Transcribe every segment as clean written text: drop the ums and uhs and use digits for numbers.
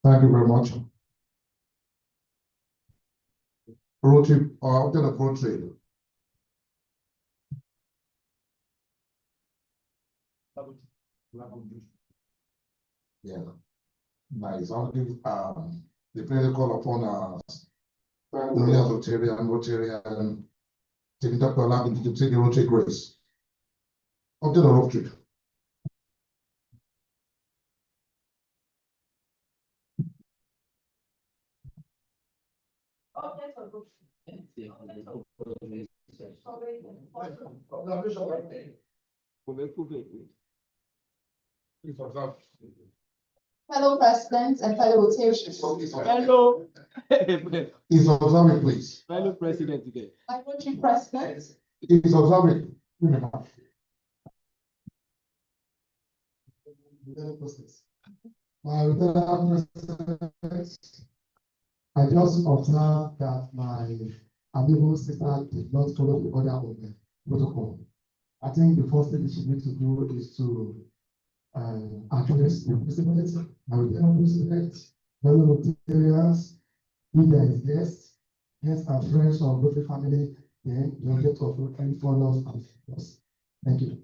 Thank you very much. Rotary, object of Rotary. Yeah, nice. I'll give the prayer call upon Rotarian, taking up to take the Rotary grace. Object of Rotary. Fellow presidents and fellow Rotarians. Hello. Is observing, please. Fellow president today. My Rotary president. Is observing. My president, I just observed that my amiable sister did not follow the order of the protocol. I think the first thing she needs to do is to address the president, my lieutenant president, fellow Rotarians, if there is guests and friends of Rotary family, then the object of Rotary follows and us. Thank you.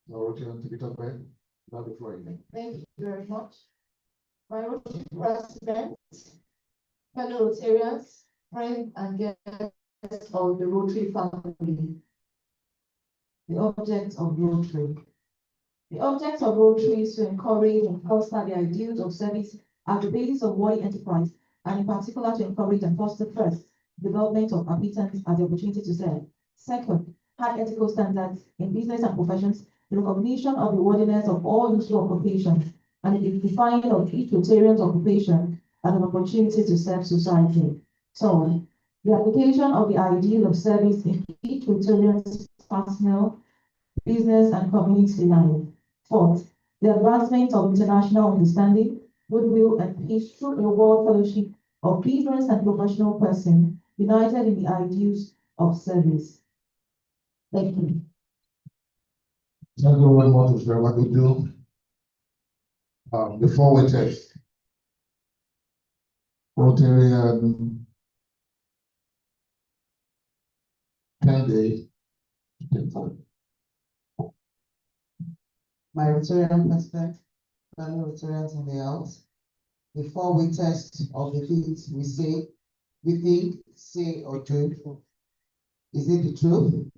Now, Rotarian, take it up, right? Now the floor again. Thank you very much. My Rotary president, fellow Rotarians, friends and guests of the Rotary family. The object of Rotary. The object of Rotary is to encourage and foster the ideals of service as the basis of worthy enterprise, and in particular to encourage and foster first, development of applicants as the opportunity to serve. Second, high ethical standards in business and professions, the recognition of the worthiness of all useful occupations, and the defining of each Rotarian's occupation as an opportunity to serve society. So, the application of the ideal of service in each Rotarian's personal, business, and community life. Fourth, the advancement of international understanding, goodwill, and peace through a world fellowship of business and professional persons united in the ideals of service. Thank you. Thank you very much, Mr. Wagudu. Before we test, Rotarian candidate. My Rotarian president, fellow Rotarians in the house. Before we test of the things we think, say, or do, is it the truth?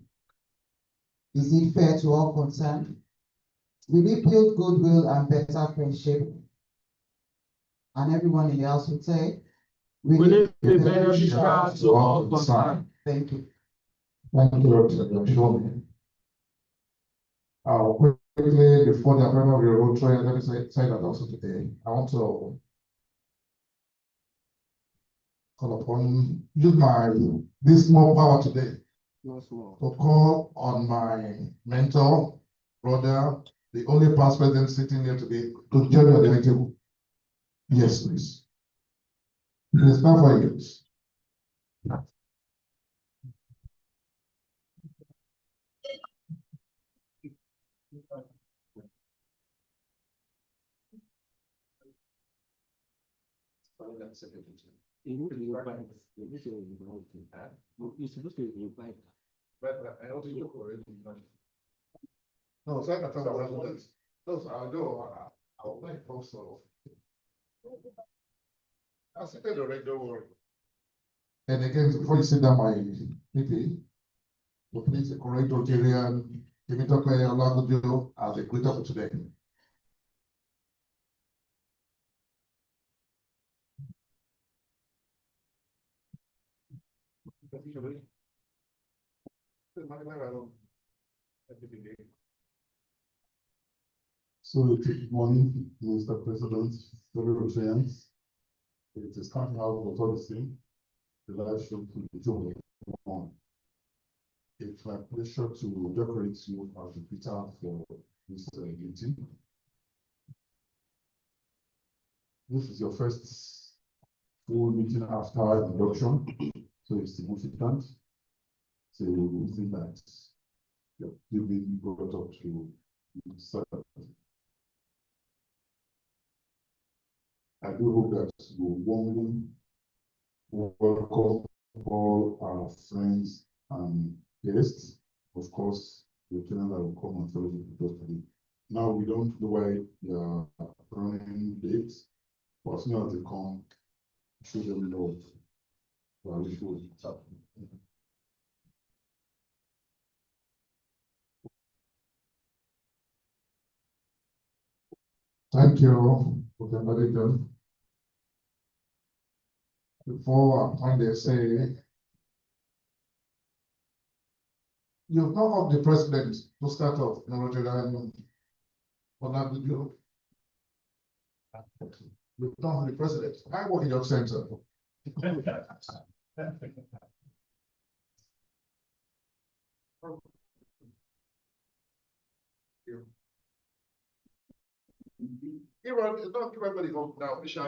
Is it fair to all concerned? Will it build goodwill and better friendship? And everyone in the house would say, Will it be beneficial to all concerned? Thank you. Thank you, Dr. Quickly, before the appointment of your Rotary, let me say that also today. I want to call upon, use this small power today to call on my mentor, brother, the only past president sitting here today, to join me at the table. Yes, please. It is time for you. You're supposed to invite. But I also took already. No, so I can talk about this. Those I'll do. I'll play also. I'll sit there already, don't worry. And again, before you sit down, my VP, so please correct Rotarian, give it up as a greeter for today. So good morning, Mr. President, fellow Rotarians. It is County House Authority, the live show to the joy on. It's my pleasure to decorate you as the Peter for this meeting. This is your first full meeting after induction, so it's significant. So we think that you've been brought up to serve. I do hope that you warmly welcome all our friends and guests. Of course, the channel that will come and fellowship with us today. Now, we don't know why they are running dates, but as soon as they come, show them love. I wish you would start. Thank you, Dr. Paddington. Before I they say, you've not of the president to start off, no, on that video. You've not the president. I work in your center. Everyone, don't give everybody hope now. We shall.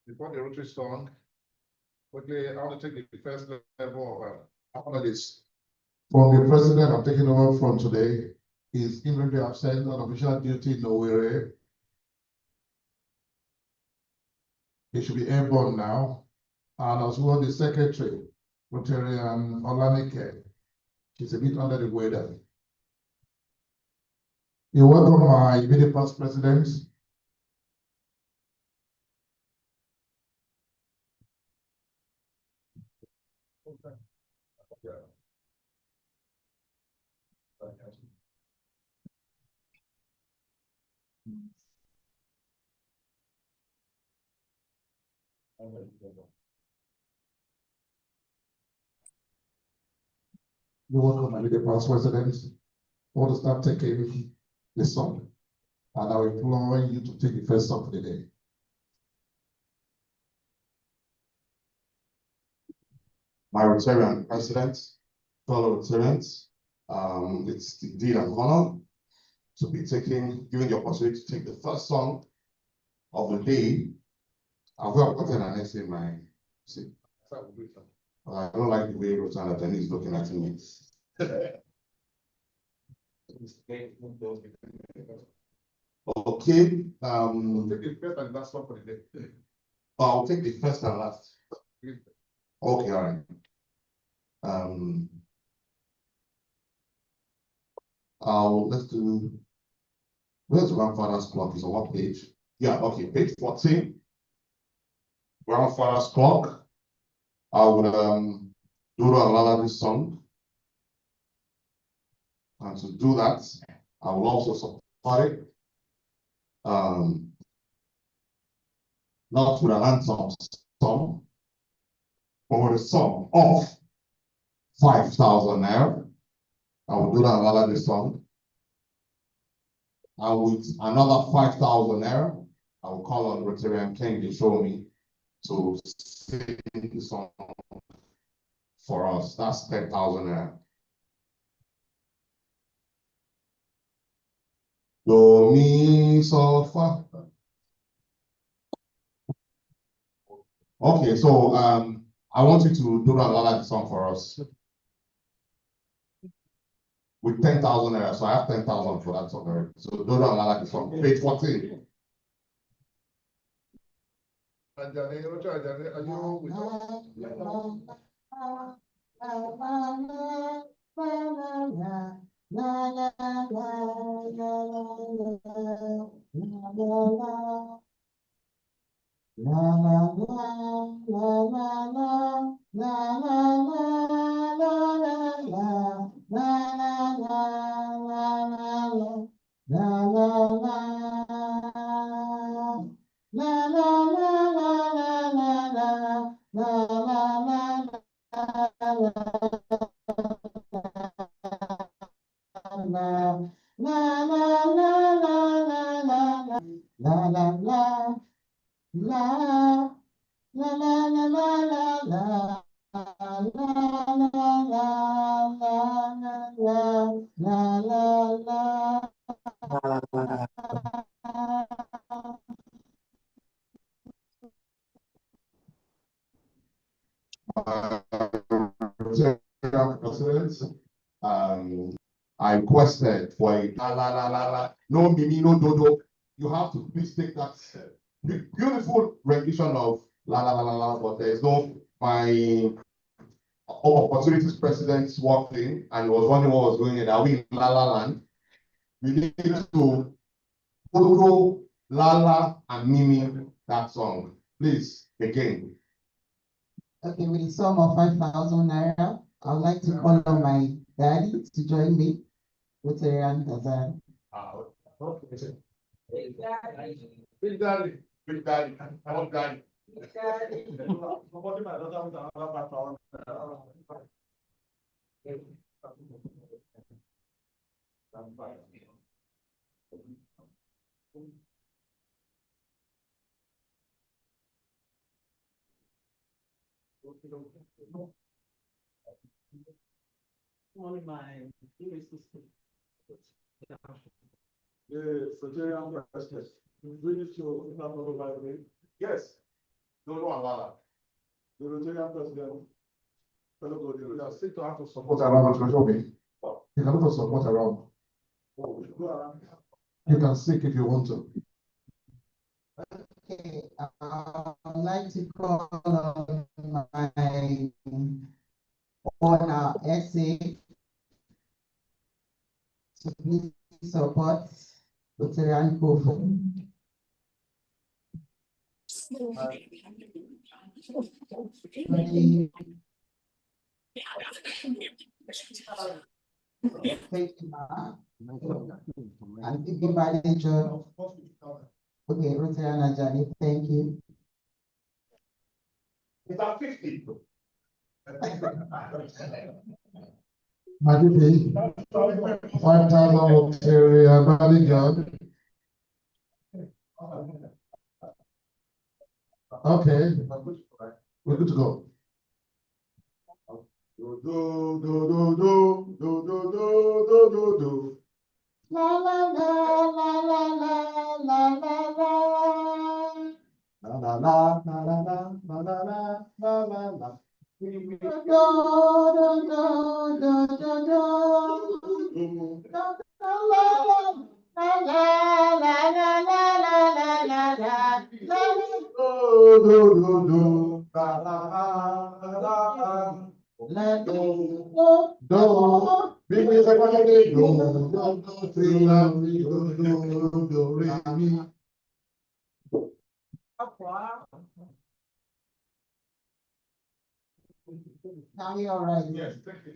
Before the rotary song, quickly, I want to take the first level of apologies. From the president, I'm taking over from today, is immediately absent on official duty in Owerri. He should be airborne now. And as well, the secretary, Rotarian Olanike, she's a bit under the weather. You welcome my immediate past president. You welcome my immediate past president. I want to start taking the song. And I will implore you to take the first song for the day. My Rotarian president, fellow Rotarians, it's indeed an honor to be giving the opportunity to take the first song of the day. I've got an essay in my see. I don't like the way Rosanna is looking at me. Okay. Take the first and last one for the day. I'll take the first and last. Okay, all right. Let's do. Where's grandfather's clock? Is on what page? Yeah, okay, page 14. Grandfather's clock. I would do another song. And to do that, I will also support it. Not with an anthem song, but with a song of 5,000 naira. I will do that another song. And with another 5,000 naira, I will call on Rotarian King to show me to sing the song for us. That's 10,000 naira. Do, mi, so, fa. Okay, so I want you to do another song for us. With 10,000 naira, so I have 10,000 for that song already. So do another song. Page 14. President, I requested for a la la la la la, no mimi, no dodo. You have to please take that beautiful rendition of la la la la la, but there is no my opportunities president's walking and he was wondering what was going on. Are we in la la land? We need to dodo, la la, and mimi that song. Please, again. Okay, with a sum of 5,000 naira, I would like to call on my daddy to join me, Rotarian Kazan. Big daddy, big daddy, big daddy. Yes. No, no, Alala. The Rotarian president. You are still to have to support around the treasury. You can also support around. You can speak if you want to. Okay, I would like to call on my honor essay to please support Rotarian Kofo. Thank you, ma. And everybody join. Okay, Rotarian Ajani, thank you. It's at 50. Madidi, 5,000 Rotarian bodyguard. Okay, we're good to go. Do do do do do do do do do do. La la la la la la la la la. La la la la la la la la la la la. Do do do do do do. La la la la la la la la la la. Do do do do. La la la la la. La do Do. Big music on the day. Do do do three la three do do do re mi. Now you're all right. Yes, thank you.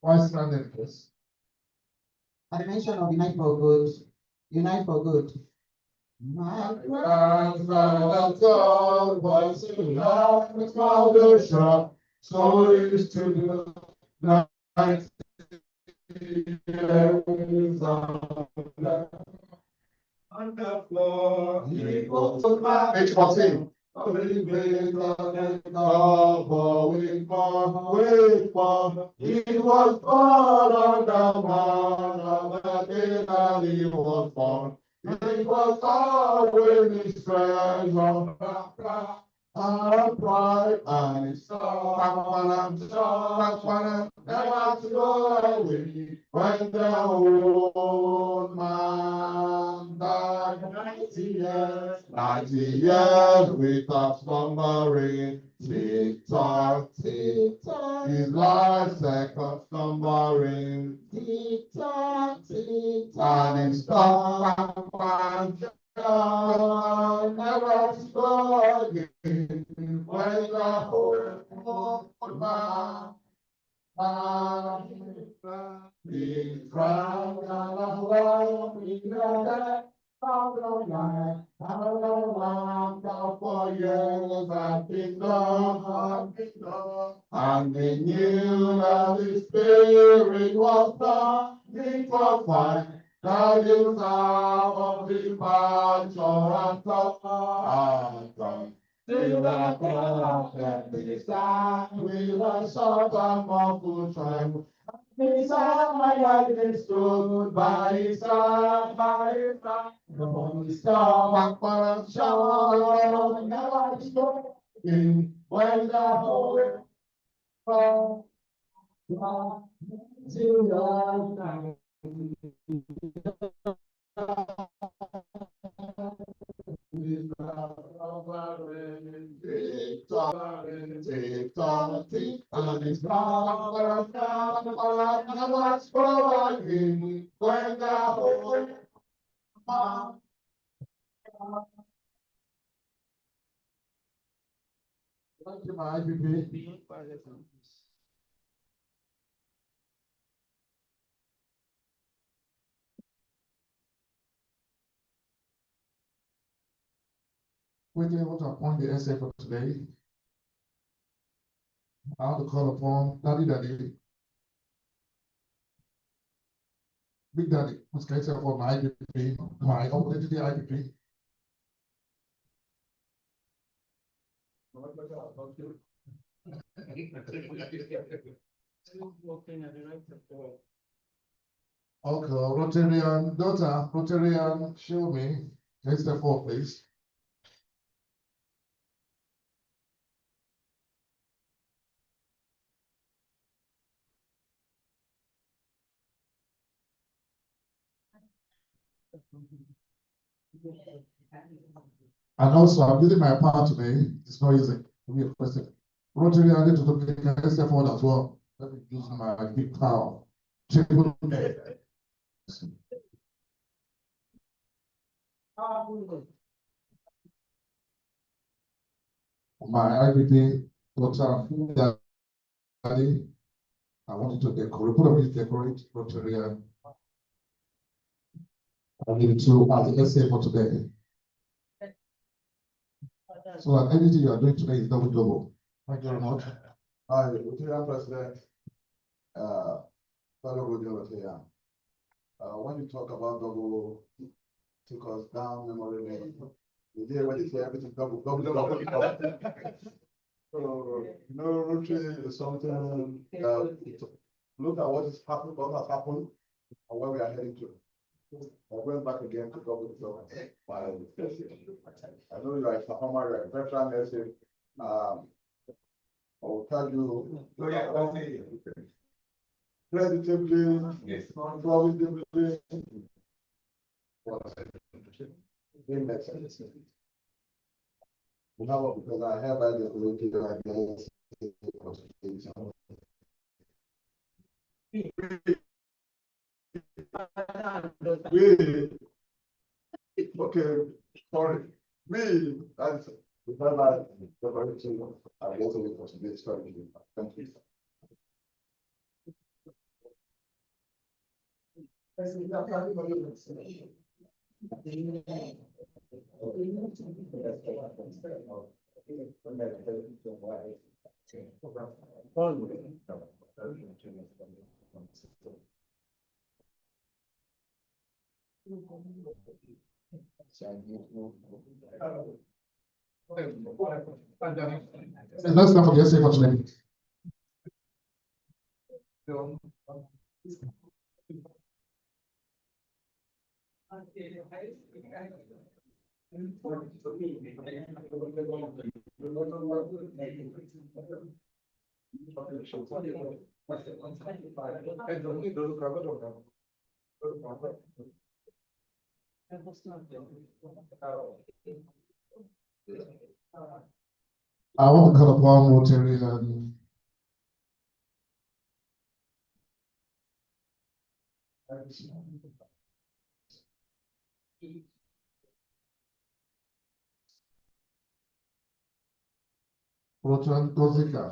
Why stranded, please? At the mention of Unite for Good, Unite for Good. My Grandfather told voice in love, the father shop, stories to the night. On the floor, he was page 14. Wait for, it was born on the man of the day that he was born. It was always his treasure, and pride, and his song, never to go away when the old man died. 90 years without slumbering, tick-tock, tick-tock, his life's second slumbering, tick-tock, tick-tock, and his song, never to go again when the old man died. He drowned on the world in the How 4 years have been done, and they knew that the Spirit was coming for fire. That is out of the pasture and come. Till the prophet beside with a sort of awful tribe. Beside my life is stood by his side, by his side. The storm and corruption never spoken when the whole world to the night. And it's not what's providing when the whole world. Thank you, my IPP. Quickly, I want to appoint the essay for today. I want to call upon Daddy, Big Daddy, who's going to for my IPP, my opportunity IPP. Okay, Rotarian daughter, Rotarian, show me. Can you step forward, please? And also, I'm using my power today. It's not easy. To be a question. Rotary, I need to take a step forward as well. Let me use my big power. Triple A. My IPP, Dr. Daddy, I want you to decorate, put a decorate Rotary. I need to add the essay for today. So that anything you are doing today is double. Thank you very much. Hi, Rotarian President, fellow Rotarian. When you talk about double, took us down memory lane. The day when you say everything double. So, Rotary is something look at what is happening, what has happened, and where we are heading to. I went back again to double. I know you are a performer, you are a veteran nursing. I will tell you. Creditably, yes, profitably. No, because I have a okay, sorry. That's because I guess it was a bit strategy. Thank you. Let's not forget to say for today. I want to call upon Rotary and Rotary Gozika,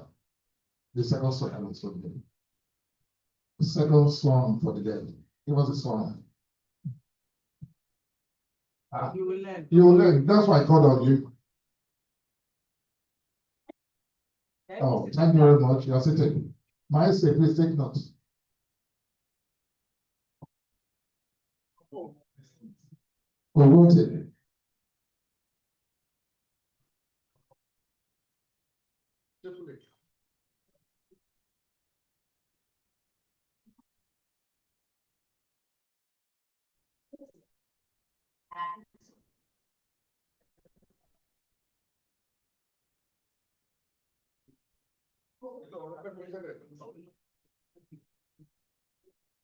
the second song for the day. The second song for the day. Give us a song. You will learn. You will learn. That's why I called on you. Oh, thank you very much. You are sitting. My say, please take notes. We wrote it.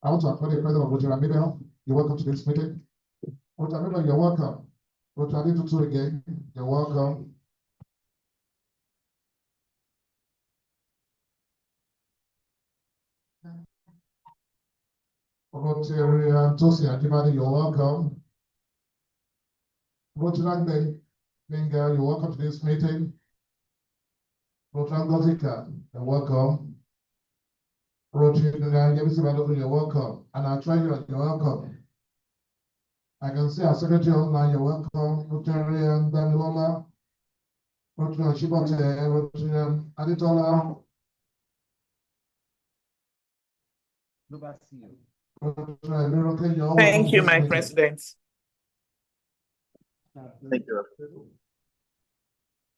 I want to applaud the president of Rotary Amibel. You're welcome to this meeting. Rotary Amibel, you're welcome. Rotary Tutu again, you're welcome. Rotary Tosi Ajibade, you're welcome. Rotary Benga, you're welcome to this meeting. Rotary Gozika, you're welcome. Rotary you're welcome. And our treasurer, you're welcome. I can see our secretary online, you're welcome. Rotary and Danilola. Rotary Shibote, Rotary Aditola. Thank you, my president. Thank you.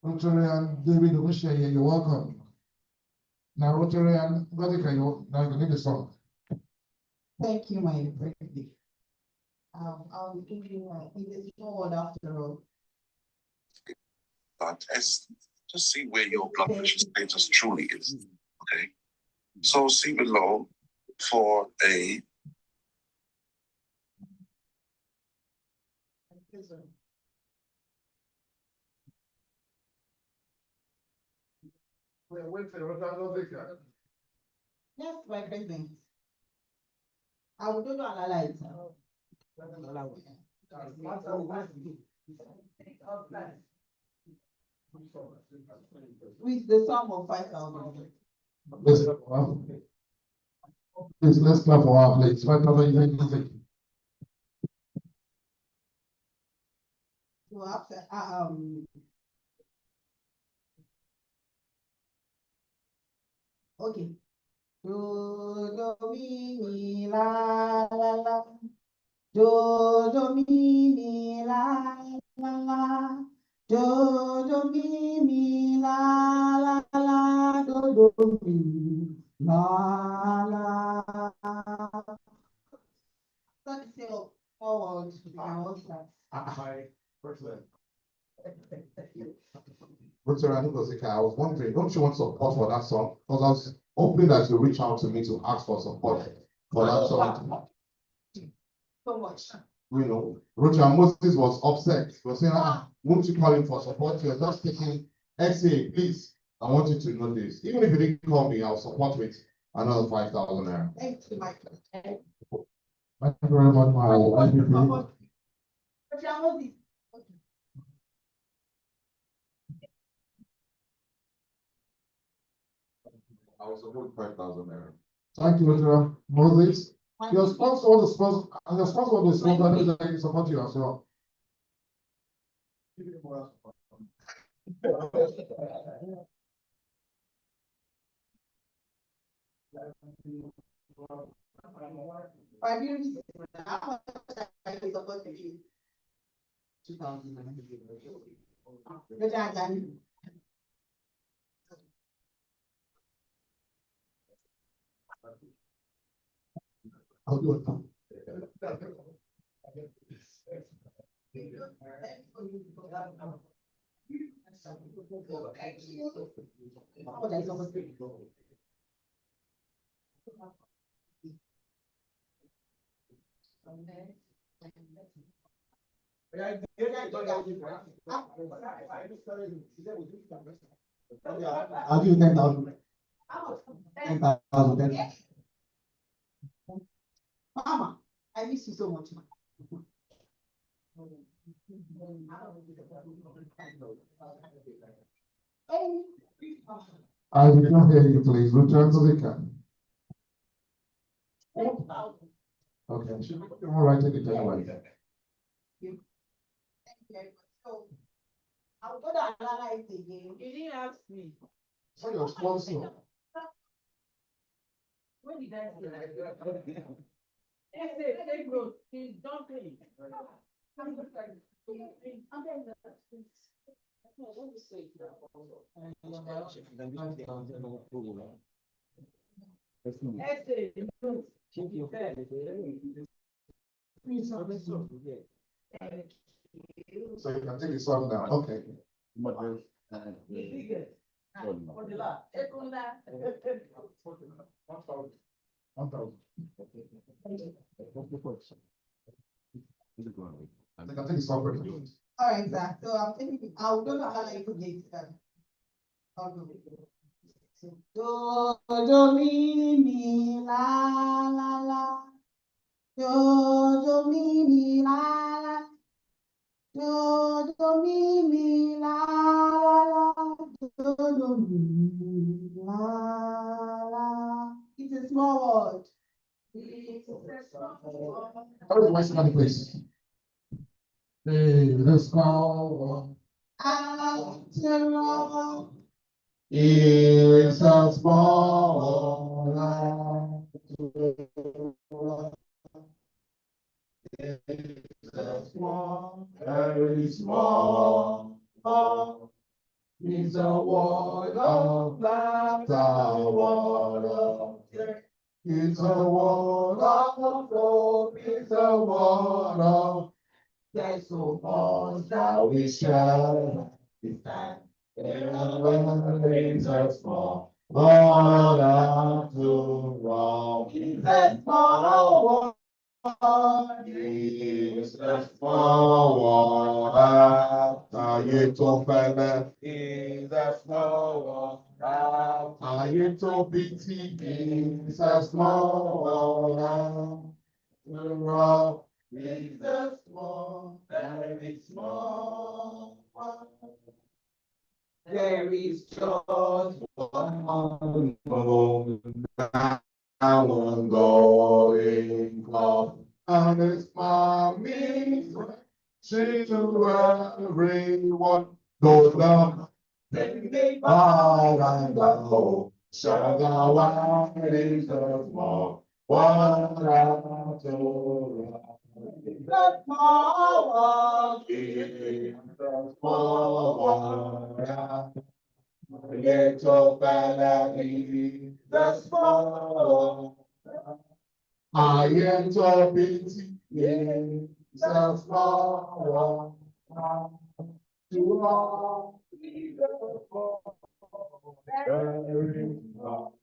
Rotarian David Ogusheye, you're welcome. Now Rotarian Godika, now you need the song. Thank you, my president. I'll give you a small word after all. But as to see where your blood pressure status truly is. Okay. So see below for a Yes, my president. I will do the analyze. With the sum of 5,000. Please, let's clap for our place. 5,000 music. So after, okay. Do, do, mi, la, la, la. Do, do, mi, la, la, la. Do, do, mi, la, la, la. Do, do, mi, la, la. Let's say forward. Hi, President. Rotary Gozika, I was wondering, don't you want support for that song? Because I was hoping that you reach out to me to ask for support for that song. So much. You know, Rotary Moses was upset. He was saying, won't you call him for support? You're just taking XA, please. I want you to know this. Even if you didn't call me, I'll support with another 5,000 naira. Thank you, my friend. Thank you very much, my I was support 5,000 naira. Thank you, Rotary Moses. Your sponsor, the sponsor, and your sponsor of the sponsor, they support you as well. Five years. How much are you supposed to give? 2,000. I'll do it now. I'll give you 10,000. 10,000. Mama, I miss you so much. I did not hear you, please. Return to the camp. Okay, all right, take it anyway. I'm gonna analyze it again. You didn't ask me. So your sponsor. When did I say that? Take note, he's dumping. So you can take this one now, okay. One thousand. You can take this one very good. All right, Zach, so I'm thinking, I'm gonna analyze it later. I'll do it. Do, mi, la, la, la. Do, mi, la, la. Do, mi, la, la, la. Do, mi, la, la. It's a small word. How is my standing place? Hey, the small one. After all, It's a small one. It's a small, very small. It's a word of laughter, word of care. It's a word of hope. It's a word of there's so much that we share. It's time. It's a small word after all. It's a small word. It's a small word. Ayé tó fẹ́lẹ́. It's a small word. Ayé tó bìtì. It's a small word. It's a small, very small one. There is just one moon, I won't go in club, and it's mommy's she to everyone, go down, they by and go, sugar white is a small one after. The small one, the small one. Little fella, the small one. I am so busy, the small one. To all the small, very small.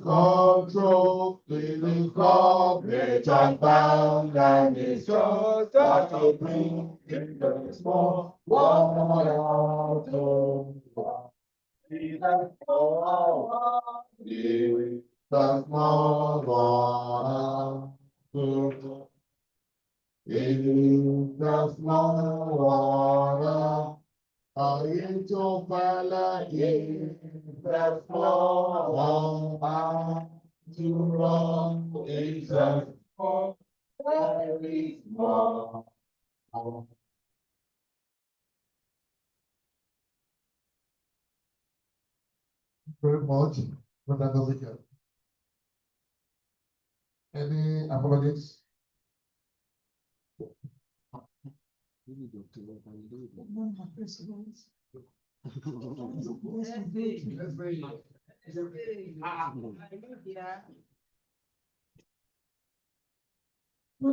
Control, feeling calm, nature bound and distrust, that will bring in the small water to the small water to in the small water, I into fella in the small water to run in the small, very small. Very much, but that doesn't help. Any apologies? Good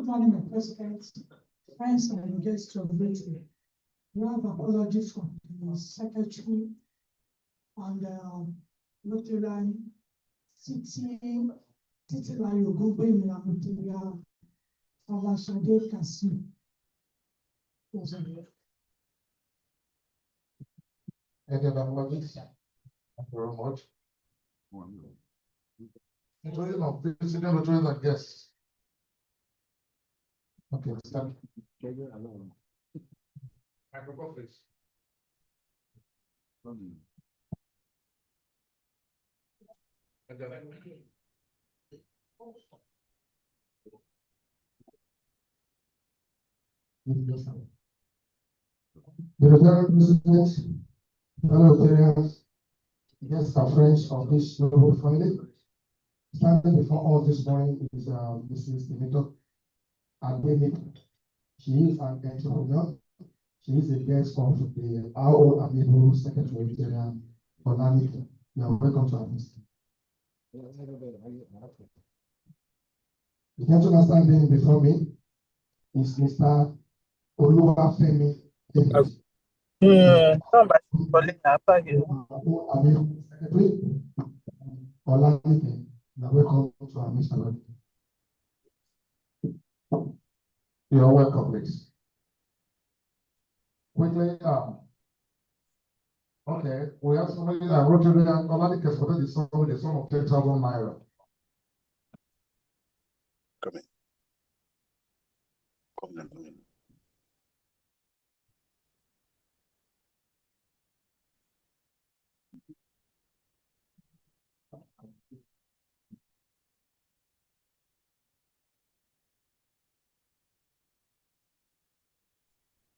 morning, Mr. President, friends and guests of the meeting. We have apologies from the secretary and Rotary City Line Ogumbe Milamutia Awashade Kasi. Any other apologies? Thank you very much. Introduction of president, Rotary and guests. Okay, stand. Microphone, please. The Rotarian President, fellow Rotarians, guests and friends of this noble family. Standing before all this morning is Mrs. Dimito Adeniyi. She is an entrepreneur. She is a guest of the RO Amiable Secretary Rotarian Olanikan. You are welcome to our meeting. The gentleman standing before me is Mr. Oluwafemi David. Amiable Secretary Olanikan. You are welcome to our meeting. You are welcome, please. Quickly, okay, we have somebody that wrote to the Olanikan for the sum of 10,000 naira. Come in. Come in, come in.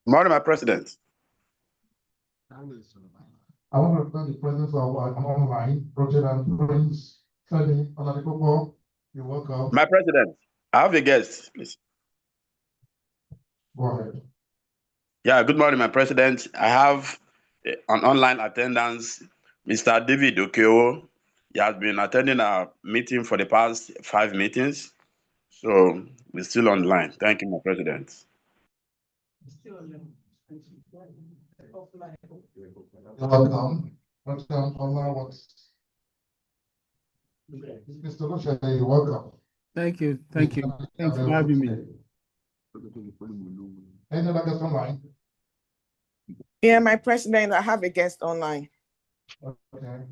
Morning, my president. I want to thank the presence of our online project and Prince Femi Oladipopo. You're welcome. My president, I have a guest, please. Go ahead. Yeah, good morning, my president. I have an online attendance, Mr. David Okeo. He has been attending our meeting for the past 5 meetings. So we're still online. Thank you, my president. You're welcome. Welcome, online. Mr. Lucia, you're welcome. Thank you. Thanks for having me. Any other guest online? Yeah, my president, I have a guest online. Okay.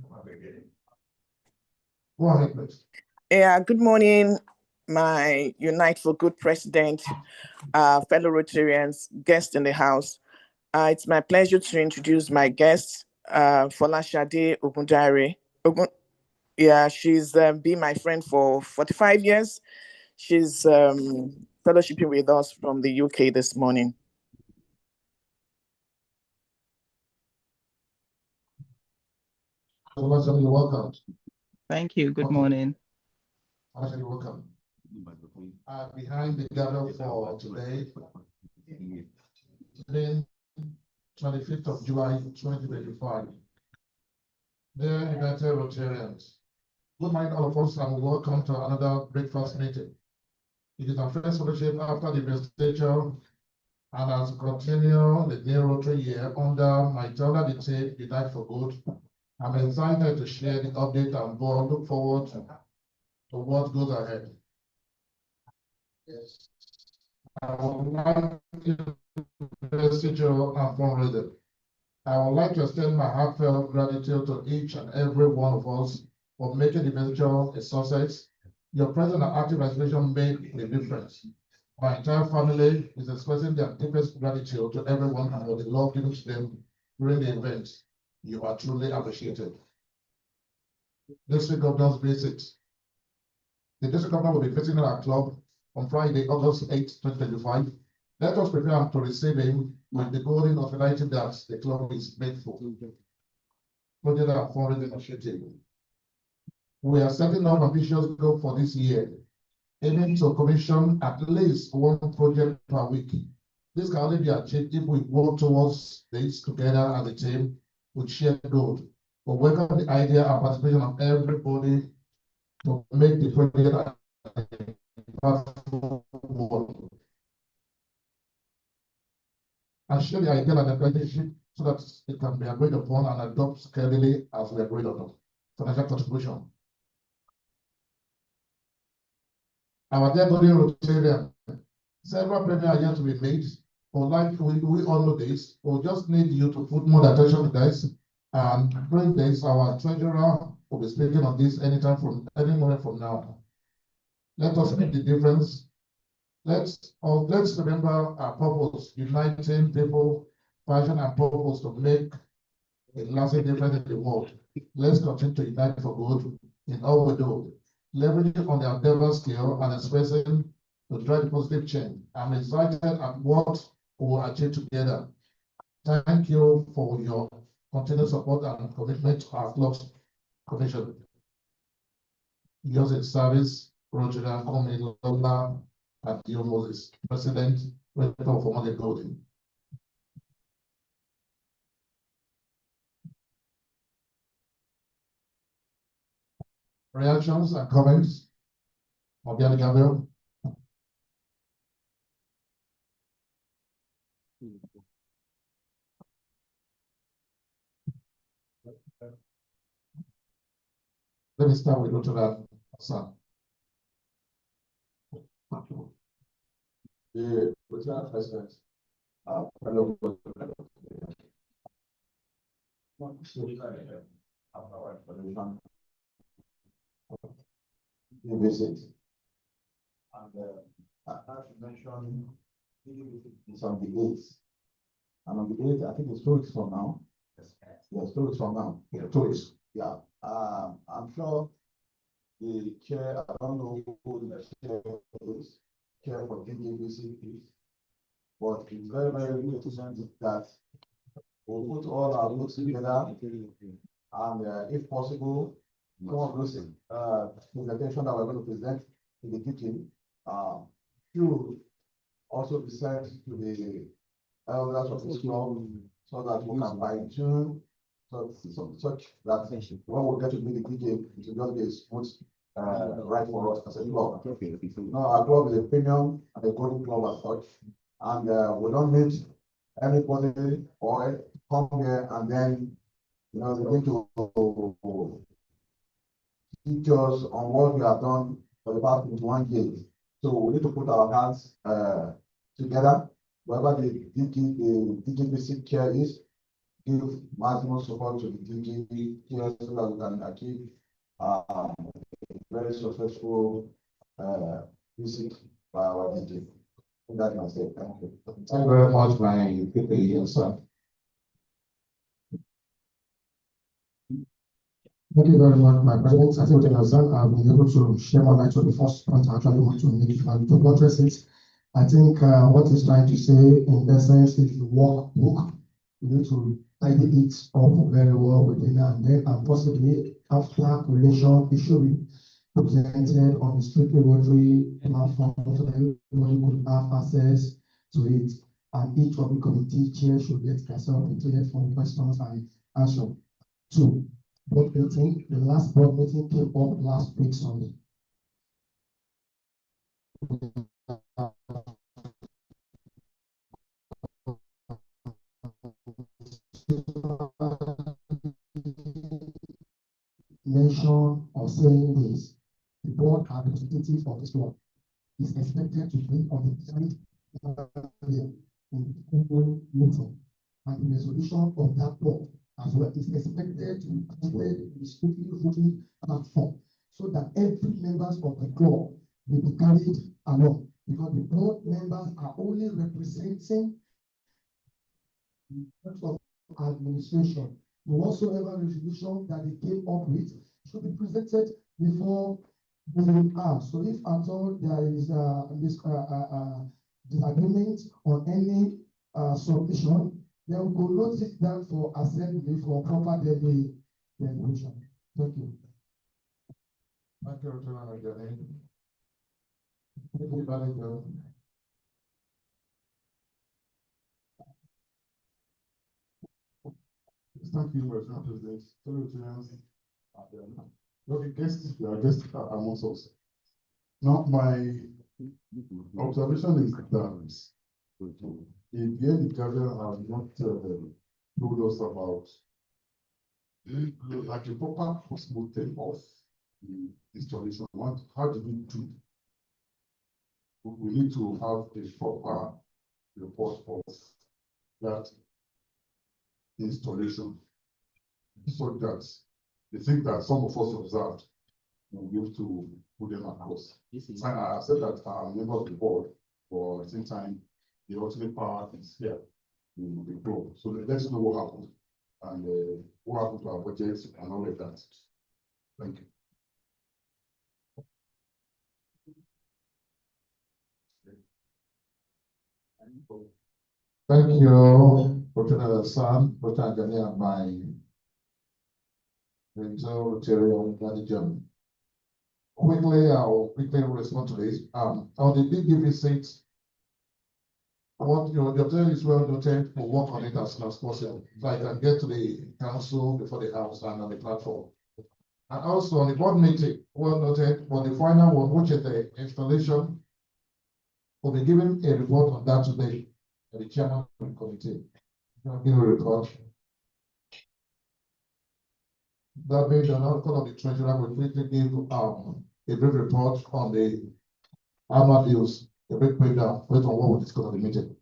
Go ahead, please. Yeah, good morning, my Unite for Good president, fellow Rotarians, guests in the house. It's my pleasure to introduce my guest, Folashade Ogundare. Yeah, she's been my friend for 45 years. She's fellowshipping with us from the UK this morning. You're welcome. Thank you. Good Okay. morning. You're welcome. Behind the gavel for today, 25th of July, 2025. Dear United Rotarians, good morning all of us and welcome to another breakfast meeting. It is our first fellowship after the investiture and as we continue the new Rotary year under my Jonah the team, Unite for Good. I'm excited to share the update and look forward to what goes ahead. Yes. I would like to investiture and fundraising. I would like to extend my heartfelt gratitude to each and every one of us for making the venture a success. Your present and active participation made a difference. My entire family is expressing their deepest gratitude to everyone for the love given to them during the event. You are truly appreciated. District Governor's visit. The District Governor will be visiting our club on Friday, August 8, 2025. Let us prepare to receive him with the golden authority that the club is made for. Project and fundraising initiative. We are setting up ambitious goal for this year, aiming to commission at least one project per week. This can only be achieved if we work towards this together as a team with shared goal. We welcome the idea and participation of everybody to make the project and share the idea and apprenticeship so that it can be agreed upon and adopted steadily as we agreed on. Financial contribution. Our dear body Rotarian, several payments are yet to be made. Or like we all know this, we'll just need you to put more attention to this. And during this, our treasurer will be speaking on this anytime from any moment from now. Let us make the difference. Let's remember our purpose, uniting people, passion and purpose to make a lasting difference in the world. Let's continue to unite for good. in all we do, leveraging on their diverse skill and expressing to drive positive change. I'm excited at what we will achieve together. Thank you for your continued support and commitment to our club's commission. Yours in service, Roger Komi and Dio Moses, President, Rector for Monday Golden. Reactions and comments? Obiani Gabriel? Let me start with Dr. Hassan. The Lieutenant President, fellow visit. And I have to mention it's on the 8th. And on the 8th, I think it's 2 weeks from now. Yes, 2 weeks from now. Yeah, 2 weeks. Yeah. I'm sure the chair, I don't know who the chair is, chair for DGBC is, but it's very, very important that we'll put all our votes together and if possible, some of those presentation that we're going to present in the kitchen should also be sent to the elders of this club so that we can fine tune such that when we get to meet the DJ, it will just be a smooth right for us as a club. No, our club is a premium and a golden club as such, and we don't need anybody or come here and then they're going to teach us on what we have done for the past 21 years. So we need to put our hands together, wherever the DGBC chair is, give maximum support to the DGB chair so that we can achieve a very successful visit by our DG. That's my say. Thank you. Thank you very much, my people here, sir. Thank you very much, my president. I think we have been able to share more light on the first point I actually want to make to address it. I think what he's trying to say in essence is the workbook. We need to tidy it up very well within and then and possibly after collation it should be presented on the strictly Rotary platform so that everybody could have access to it, and each of the committee chairs should get themselves included for questions and answers. 2. Board meeting, the last board meeting came up last week Sunday. Mention or saying this, the board as representative of this board is expected to bring on the in the meeting, and the resolution of that board as well is expected to be strictly voting platform so that every members of the club will be carried along, because the board members are only representing in terms of administration. Whatsoever resolution that they came up with should be presented before the house. So if at all there is this disagreement on any submission, then we will not sit down for assembly for proper deliberation. Thank you. Thank you, Lieutenant. Everybody go. Thank you, President. Okay, guests, you are guests amongst us. Now, my observation is that if the end gathering have not told us about like a proper post-mortem of the installation, how do we do? We need to have a proper report of that installation so that the thing that some of us observed will be able to put them across. I said that I'm a member of the board, but at the same time, the ultimate power is here in the club. So let's know what happened and what happened to our budgets and all of that. Thank you. Thank you, Lieutenant Hassan, Lieutenant Ghania, my Regional Rotarian Manager. I'll quickly respond to this. On the big visit, I want your hotel is well noted to work on it as soon as possible, so I can get to the council before the house and on the platform. And also on the board meeting, well noted on the final one, which is the installation, we'll be giving a report on that today, to the chairman of the committee. I'll give a report. That being done, I'll call on the treasurer will quickly give a brief report on the annual deals, a brief breakdown based on what we discussed at the meeting.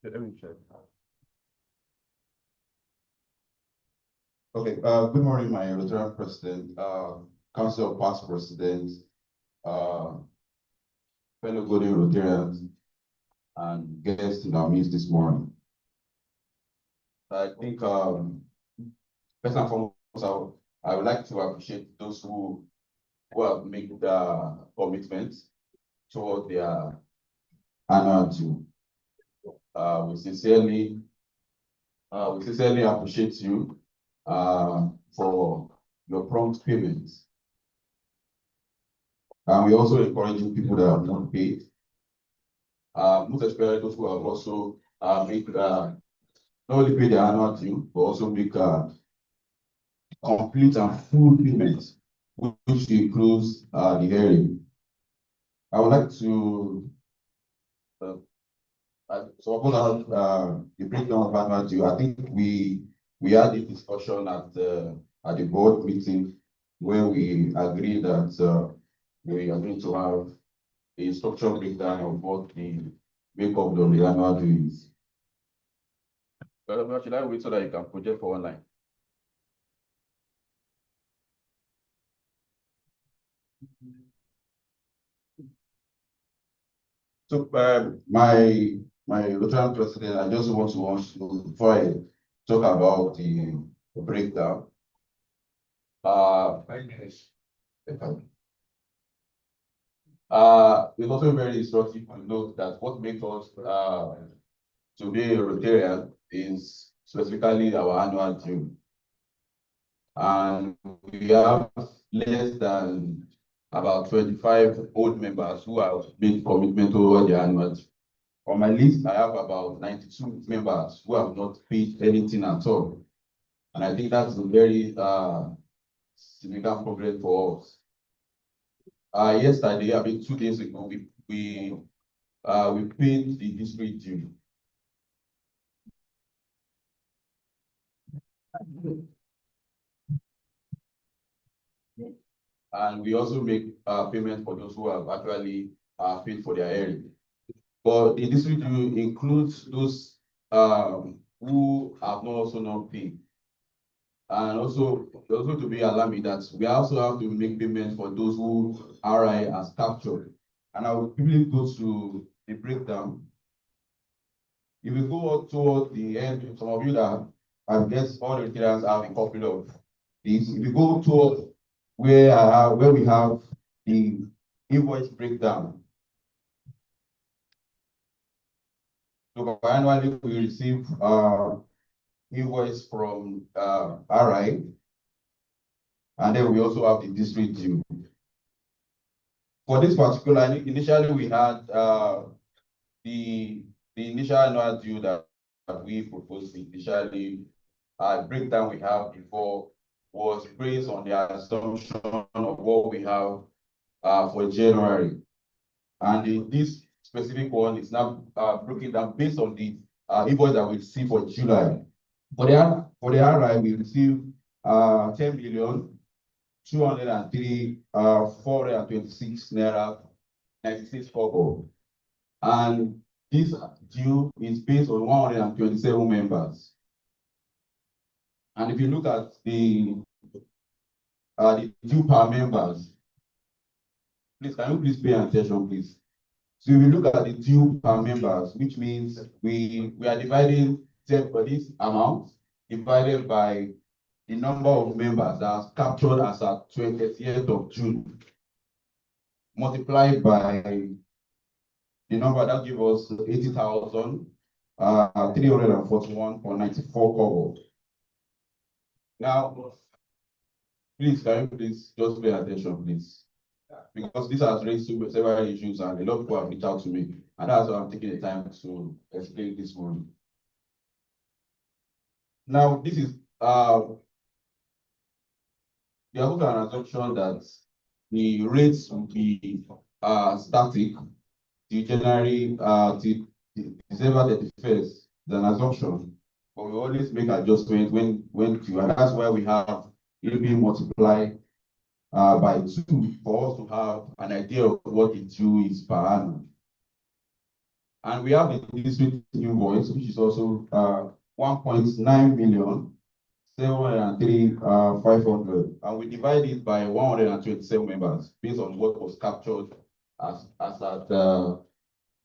Let me check. Okay, good morning, my Rotarian President, Council of Past Presidents, fellow Golden Rotarians, and guests in our midst this morning. I think, first and foremost, I would like to appreciate those who have made the commitments toward their annual due. We sincerely appreciate you for your prompt payments. And we also encourage people that have not paid, most especially those who have also make not only pay their annual due, but also make complete and full payments, which includes the hearing. I would like to so about the breakdown of annual due. I think we had a discussion at the board meeting where we agreed that we are going to have a structural breakdown of what the makeup of the annual due is. Should I wait so that you can project for online? So my Rotarian President, I just want to before I talk about the breakdown. It's also very instructive to note that what makes us today Rotarian is specifically our annual due. And we have less than about 25 old members who have made commitment over their annual due. On my list, I have about 92 members who have not paid anything at all. And I think that's a very significant problem for us. Yesterday, 2 days ago, we paid the district due. And we also make payment for those who have actually paid for their hearing. But the district due includes those who have not paid. And also to be alarming that we also have to make payments for those who RI has captured. And I will quickly go to the breakdown. If we go toward the end, some of you that I guess all the retailers have a copy of this. If we go toward where we have the invoice breakdown. So annually we receive invoice from RI, and then we also have the district due. For this particular, initially we had the initial annual due that we proposed initially. Breakdown we have before was based on the assumption of what we have for January, and this specific one is now broken down based on the invoice that we see for July. For the RI, we receive 10,203,426 naira 96 kobo, and this due is based on 127 members. And if you look at the due per members, please can you please pay attention, please? So if you look at the due per members, which means we are dividing for this amount divided by the number of members that are captured as at 20th of June, multiplied by the number that gives us 80,341.94 kobo. Now, please, can you please just pay attention, please? Because this has raised several issues and a lot of people have reached out to me. And that's why I'm taking the time to explain this morning. Now, this is we have an assumption that the rates will be static till January till December 31st. It's an assumption, but we always make adjustments when to, and that's why we have it being multiplied by 2 for us to have an idea of what the due is per annum. And we have the district invoice, which is also 1.9 million 703,500, and we divide it by 127 members based on what was captured as at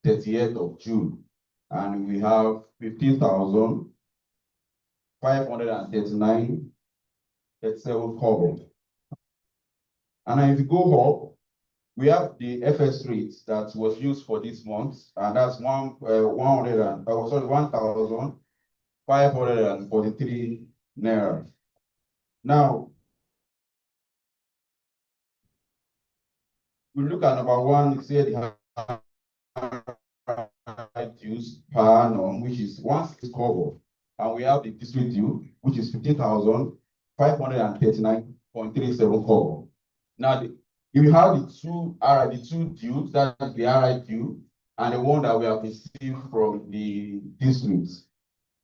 30th of June, and we have 15,539.37 covered. And if you go up, we have the FS rate that was used for this month, and that's 1,543 naira. Now, we look at number 1, it said dues per annum, which is 1/6 cover, and we have the district due, which is 15,539.37 cover. Now, if you have the two dues, that's the RI due, and the one that we have received from the districts,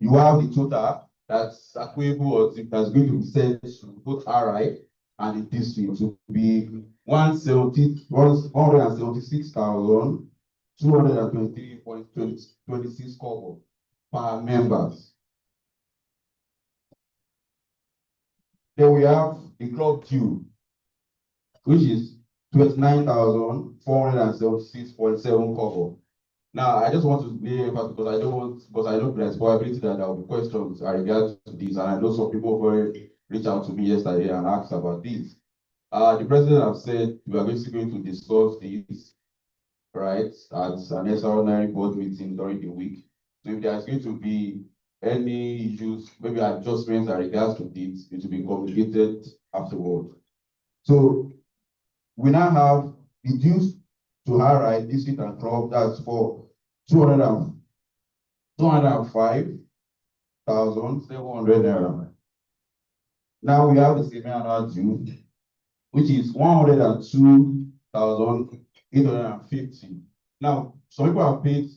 you have the total that's equivalent or that's going to be sent to both RI and the district to be 176,223.26 kobo per members. Then we have the club due, which is 29,476.7 kobo. Now, I just want to be because I know there's probability that there will be questions regarding to this, and I know some people already reached out to me yesterday and asked about this. The president has said we are basically going to discuss this, right, as an extraordinary board meeting during the week. So if there's going to be any issues, maybe adjustments in regards to this, it will be communicated afterward. So we now have the dues to RI, district and club, that's for 205,700 naira. Now we have the semi-annual due, which is 102,850. Now, some people have paid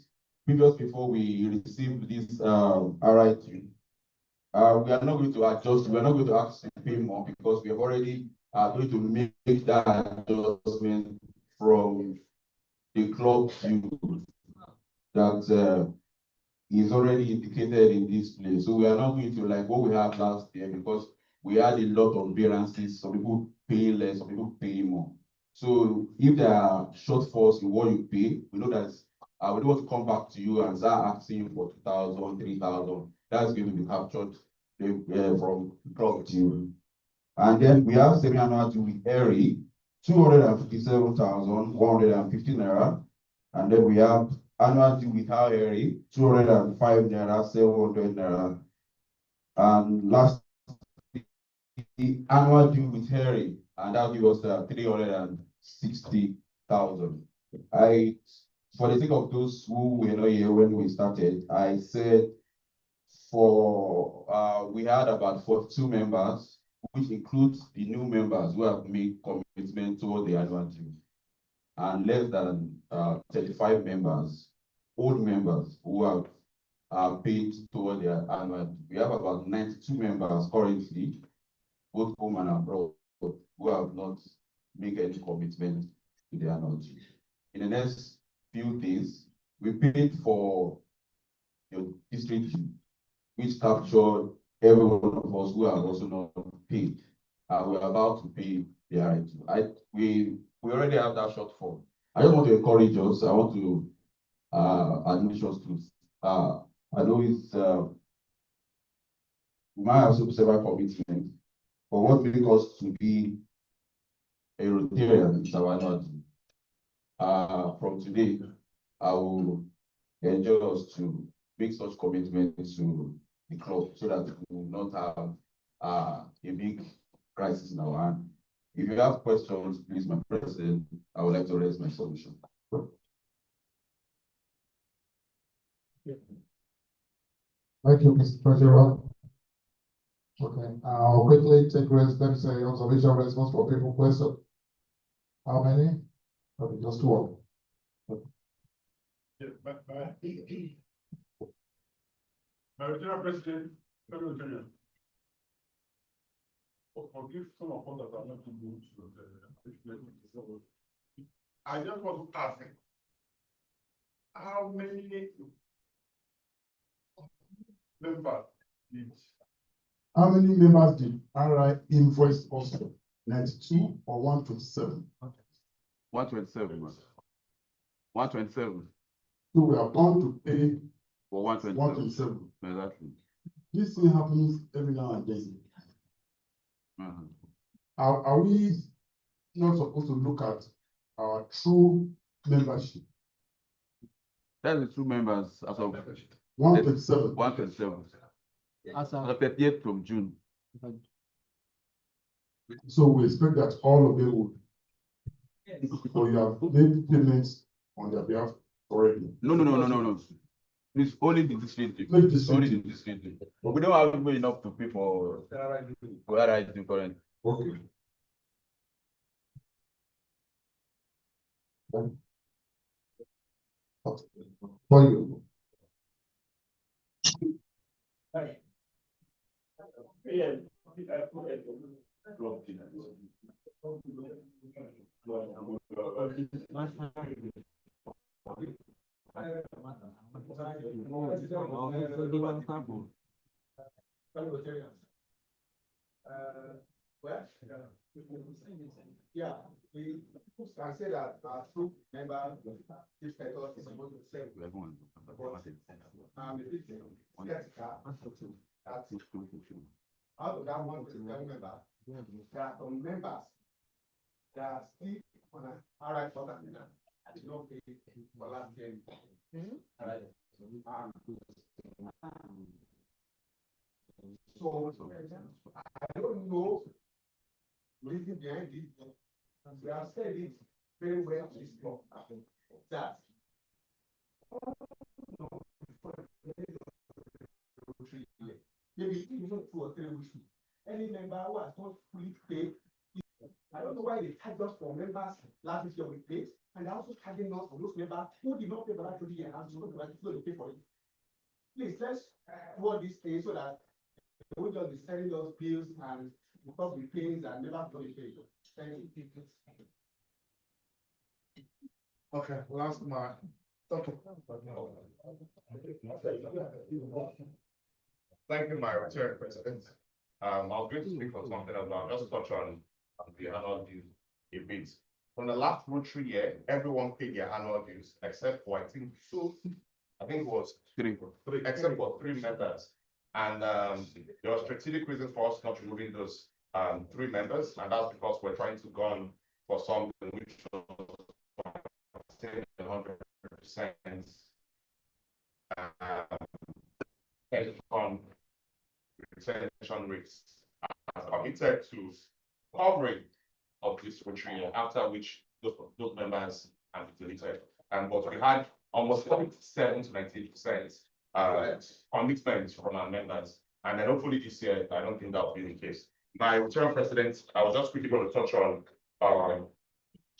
before we received this RI due. We are not going to adjust, we are not going to ask to pay more because we have already going to make that adjustment from the club due that is already indicated in this place. So we are not going to like what we had last year because we had a lot of variances. Some people pay less, some people pay more. So if there are shortfalls in what you pay, we know that we don't want to come back to you and start asking for 2,000, 3,000. That's going to be captured from club due. And then we have semi-annual due with ERI, 257,150 naira. And then we have annual due with ERI, 205 naira, 700 naira. And last, the annual due with ERI, and that gives us 360,000. For the sake of those who were not here when we started, I said we had about 42 members, which includes the new members who have made commitment toward the annual due, and less than 35 members, old members who have paid toward their annual due. We have about 92 members currently, both home and abroad, who have not made any commitment to the annual due. In the next few days, we paid for your district due, which captured every one of us who have also not paid. We're about to pay the RI due. We already have that shortfall. I just want to encourage us. I want to admonish us to. I know it's we might have several commitments, for what makes us to be a Rotarian is our annual. From today, I will enjoy us to make such commitment to the club so that we will not have a big crisis in our hand. If you have questions, please, my president, I would like to raise my submission. Thank you, Mr. Treasurer. Okay, I'll quickly take residence, observation response for people question. How many? Okay, just one. My Rotarian president, fellow Rotarian. Forgive some of us that are not too good to I just want to ask, how many members did? How many members did RI invoice us? 92 or 127? 127. 127. So we are bound to pay For 127. 127. Exactly. This thing happens every now and then. Uh-huh. Are we not supposed to look at our true membership? That's the two members as of 127. 127. As of 38th from June. So we expect that all of them would. Or you have made payments on their behalf already. No. It's only the district. Only the district. Only the district. But we don't have enough to pay for RID current. Okay. For you. Yeah, we can say that our true member, this method is supposed to serve. Out of that 127 member, there are some members that are still on an RI program that did not pay for last year. So I don't know the reason behind it. We have said it very well to this club that maybe even 2 or 3 weeks. Any member who has not fully paid, I don't know why they charge us for members last year we paid, and they're also charging us for those members who did not pay for that 20 years and so they pay for it. Please let's do this thing so that they won't just be sending us bills and because we pay and never fully pay. Thank you. Okay, last my. Okay. Thank you, my Rotarian president. I was going to speak on something as well. Just touch on the annual dues a bit. From the last Rotary year, everyone paid their annual dues except for I think it was three, except for 3 members. And there was strategic reasons for us not removing those 3 members, and that's because we're trying to go on for something which was 100% on retention rates as committed to covering of this Rotary year, after which those members have been deleted. But we had almost 47 to 98% commitment from our members. And then hopefully this year, I don't think that will be the case. My Rotarian president, I was just quickly going to touch on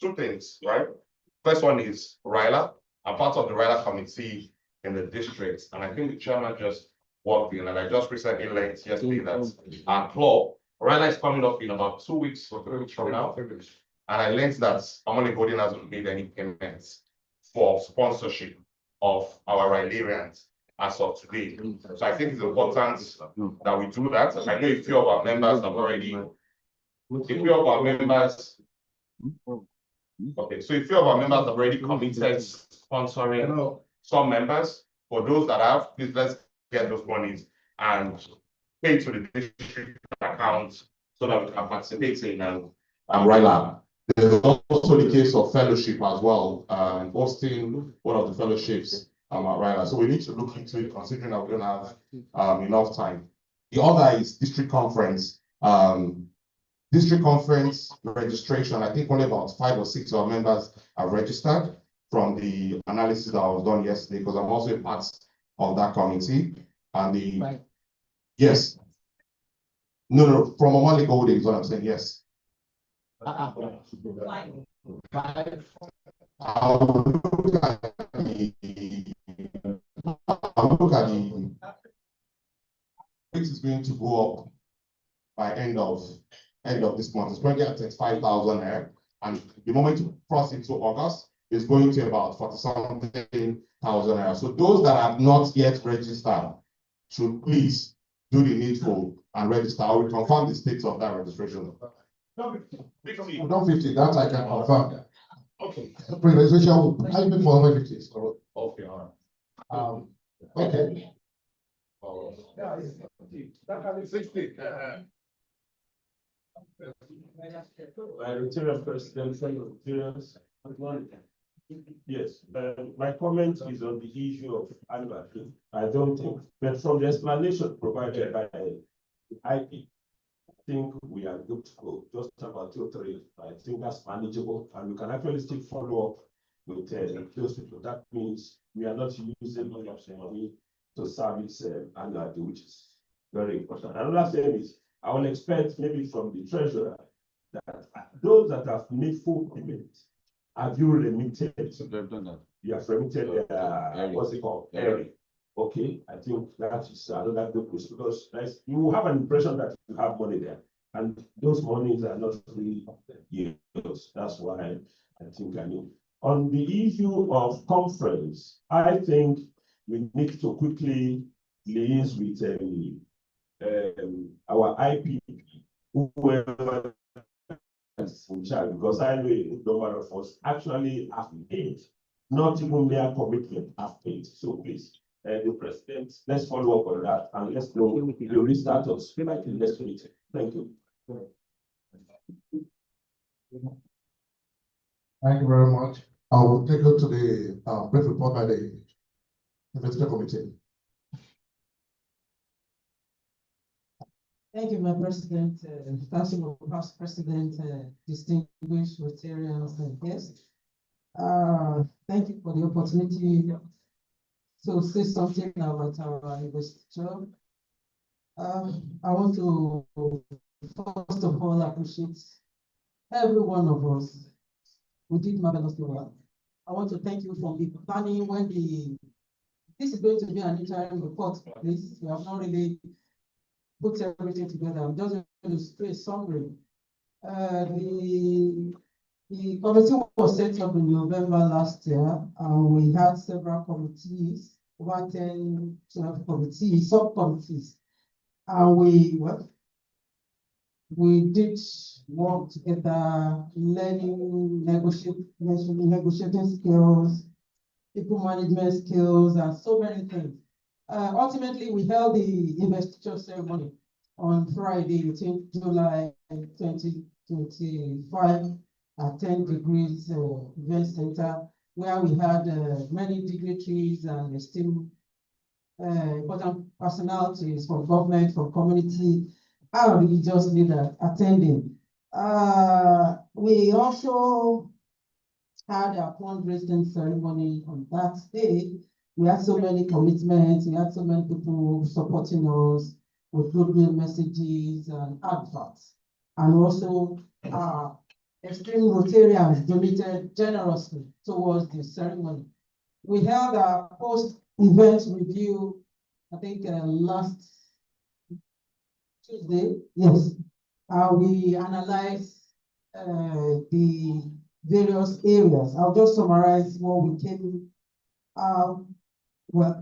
2 things, right? First one is RILA. I'm part of the RILA committee in the district, and I think the chairman just walked in, and I just recently learned yesterday that our club, RILA is coming up in about 2 weeks or 3 weeks from now. And I learned that Omoni Golden hasn't made any payments for sponsorship of our Rilarians as of today. So I think it's important that we do that. I know a few of our members have already, okay, so a few of our members have already committed sponsoring some members. For those that have, please let's get those monies and pay to the district account so that we can participate in RILA. There's also the case of fellowship as well, hosting one of the fellowships at RILA. So we need to look into it, considering that we don't have enough time. The other is district conference. District conference registration, I think only about 5 or 6 of our members are registered from the analysis that was done yesterday, because I'm also a part of that committee. And the yes. No, from Omali Gold is what I'm saying, yes. I'll look at the rate is going to go up by end of this month. It's going to get 5,000 there, and the moment you cross into August, it's going to about 40-something thousand there. So those that have not yet registered should please do the needful and register. I will confirm the status of that registration. Not 50, that I can confirm. Okay. Pre-registration, I mean for 50. Okay, all right. Okay. That can be 60. Rotarian President, Rotarians. Yes, my comment is on the issue of animal feed. I don't think, but from the explanation provided by IP, I think we are good to go. Just about 2 or 3. I think that's manageable, and we can actually still follow up with those people. That means we are not using money to service annual, which is very important. Another thing is, I will expect maybe from the treasurer that those that have made full payment, have you remitted? So they've done that. You have remitted, what's it called? Area. Okay, I think that is another good question, because you will have an impression that you have money there, and those monies are not really used. That's why I think I need. On the issue of conference, I think we need to quickly liaise with our IPP, whoever is in charge, because I know a number of us actually have paid, not even their commitment have paid. So please, the president, let's follow up on that, and let's know the restart of the next meeting. Thank you. Thank you very much. I will take you to the brief report by the investigative committee. Thank you, my president, Council Past President, distinguished Rotarians and guests. Thank you for the opportunity to say something about our investiture. I want to first of all appreciate every one of us who did marvelously well. I want to thank you for the planning when this is going to be an interim report, please. We have not really put everything together. I'm just going to say summary. The committee was set up in November last year, and we had several committees, over 10, 12 committees, subcommittees, and we did work together, learning, negotiating skills, people management skills, and so many things. Ultimately, we held the investiture ceremony on Friday, 18 July 2025 at 10 Degrees Event Center, where we had many dignitaries and esteemed important personalities from government, from community, and religious leaders attending. We also had a fundraising ceremony on that day. We had so many commitments, we had so many people supporting us with goodwill messages and adverts. And also, extreme Rotarians donated generously towards the ceremony. We held a post-event review, I think last Tuesday, yes. We analyzed the various areas. I'll just summarize what we came. Well,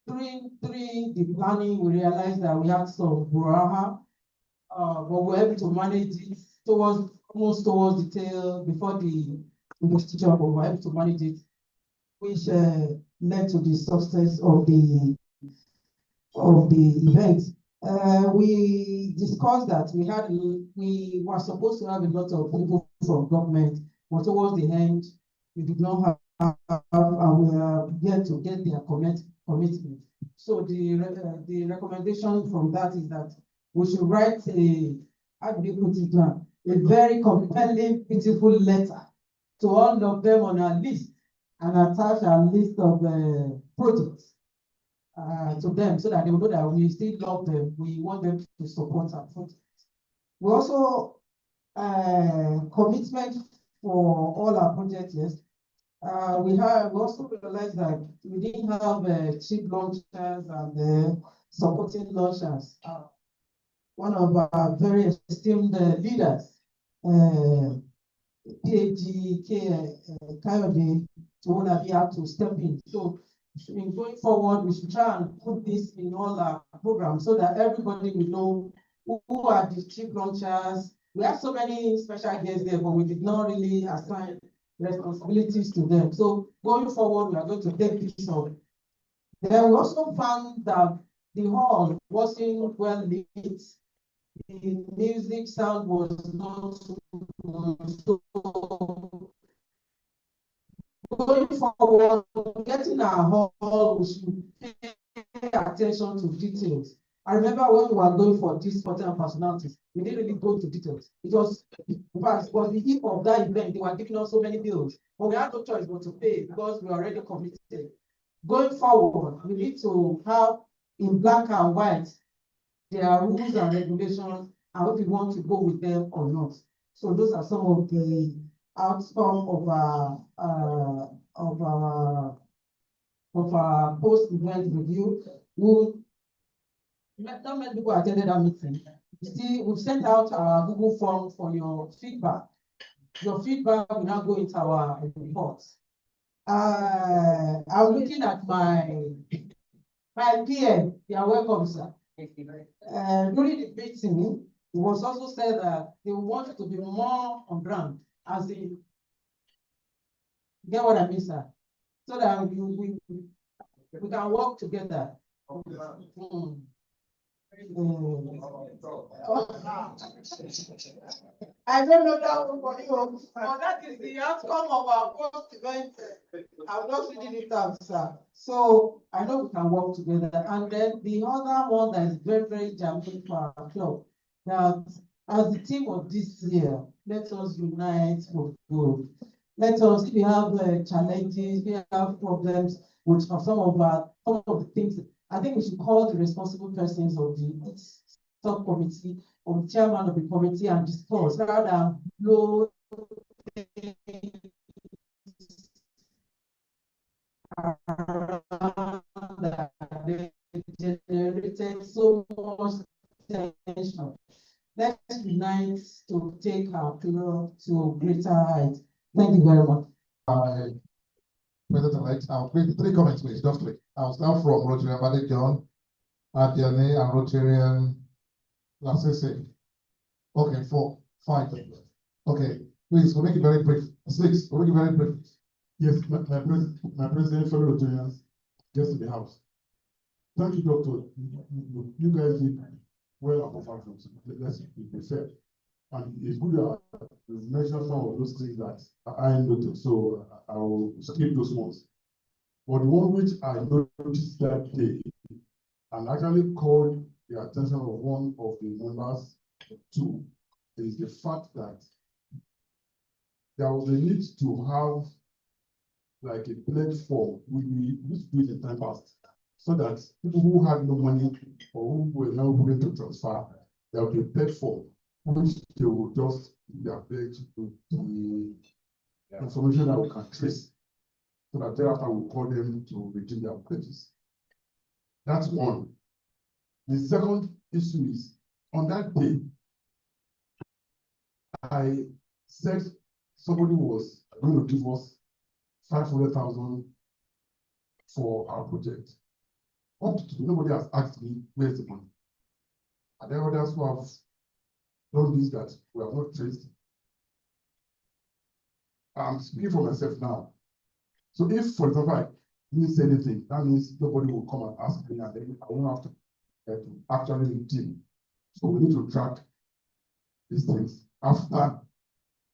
during the planning, we realized that we had some brouhaha, but we were able to manage it almost towards detail before the investiture, but we were able to manage it, which led to the success of the event. We discussed that we were supposed to have a lot of people from government, but towards the end, we did not have, and we are yet to get their commitment. So the recommendation from that is that we should write how do you put it now? A very compelling, beautiful letter to all of them on our list and attach a list of projects to them so that they will know that we still love them. We want them to support our projects. We also commitment for all our projects, yes. We also realized that we didn't have cheap launchers and supporting launchers. One of our very esteemed leaders, PhD Kayode, to have to step in. So in going forward, we should try and put this in all our programs so that everybody will know who are the cheap launchers. We have so many special guests there, but we did not really assign responsibilities to them. So going forward, we are going to take this on. Then we also found that the hall wasn't well lit. The music sound was not good. So going forward, getting our hall, we should pay attention to details. I remember when we were going for this important personalities, we didn't really go to details. It was, in fact, it was the eve of that event. They were giving us so many bills, but we had no choice but to pay because we were already committed. Going forward, we need to have in black and white their rules and regulations and if we want to go with them or not. So those are some of the outcome of our post-event review. Not many people attended that meeting. We've sent out our Google form for your feedback. Your feedback will now go into our reports. I'm looking at my PM. You are welcome, sir. During the meeting, it was also said that they wanted to be more on ground, as in, get what I mean, sir? So that we can work together. I don't know that one for you, but that is the outcome of our post-event. I'm not reading it out, sir. So I know we can work together. And then the other one that is very, very jamming for our club, that as the team of this year, let us unite for good. Let us, if we have challenges, we have problems with some of the things. I think we should call the responsible persons of the subcommittee or the chairman of the committee and discuss rather than blow generated so much tension. Let's unite to take our club to greater heights. Thank you very much. President-elect, I'll make 3 comments, please, just 3. I'll start from Rotarian Bade John, Adiane, and Rotarian Lasese. Okay, 4, 5. Okay, please, we'll make it very brief. 6, we'll make it very brief. Yes, my president, fellow Rotarians, guests in the house. Thank you, Doctor. You guys did well on performance. Let's be fair. And it's good that you mentioned some of those things that I noted, so I will skip those ones. But the one which I noticed that day and actually called the attention of one of the members to is the fact that there was a need to have like a platform. We used to do it in time past, so that people who had no money or who were now willing to transfer, there would be a platform which they will just pledge to the information that we can trace, so that thereafter we'll call them to redeem their pledges. That's one. The second issue is, on that day, I said somebody was going to give us 500,000 for our project. Up to nobody has asked me where's the money. Are there others who have done this that we have not traced? I'm speaking for myself now. So if, for example, I didn't say anything, that means nobody will come and ask me, and then I won't have to to actually redeem. So we need to track these things after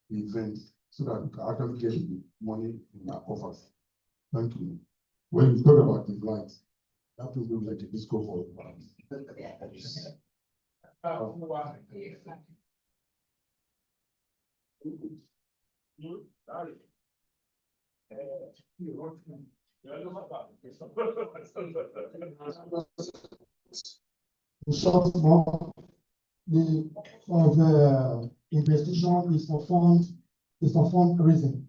the event so that we can actually get the money in our coffers. Thank you. When you talk about the lights, that will look like a disco ball. In short form, the investigation is for fundraising.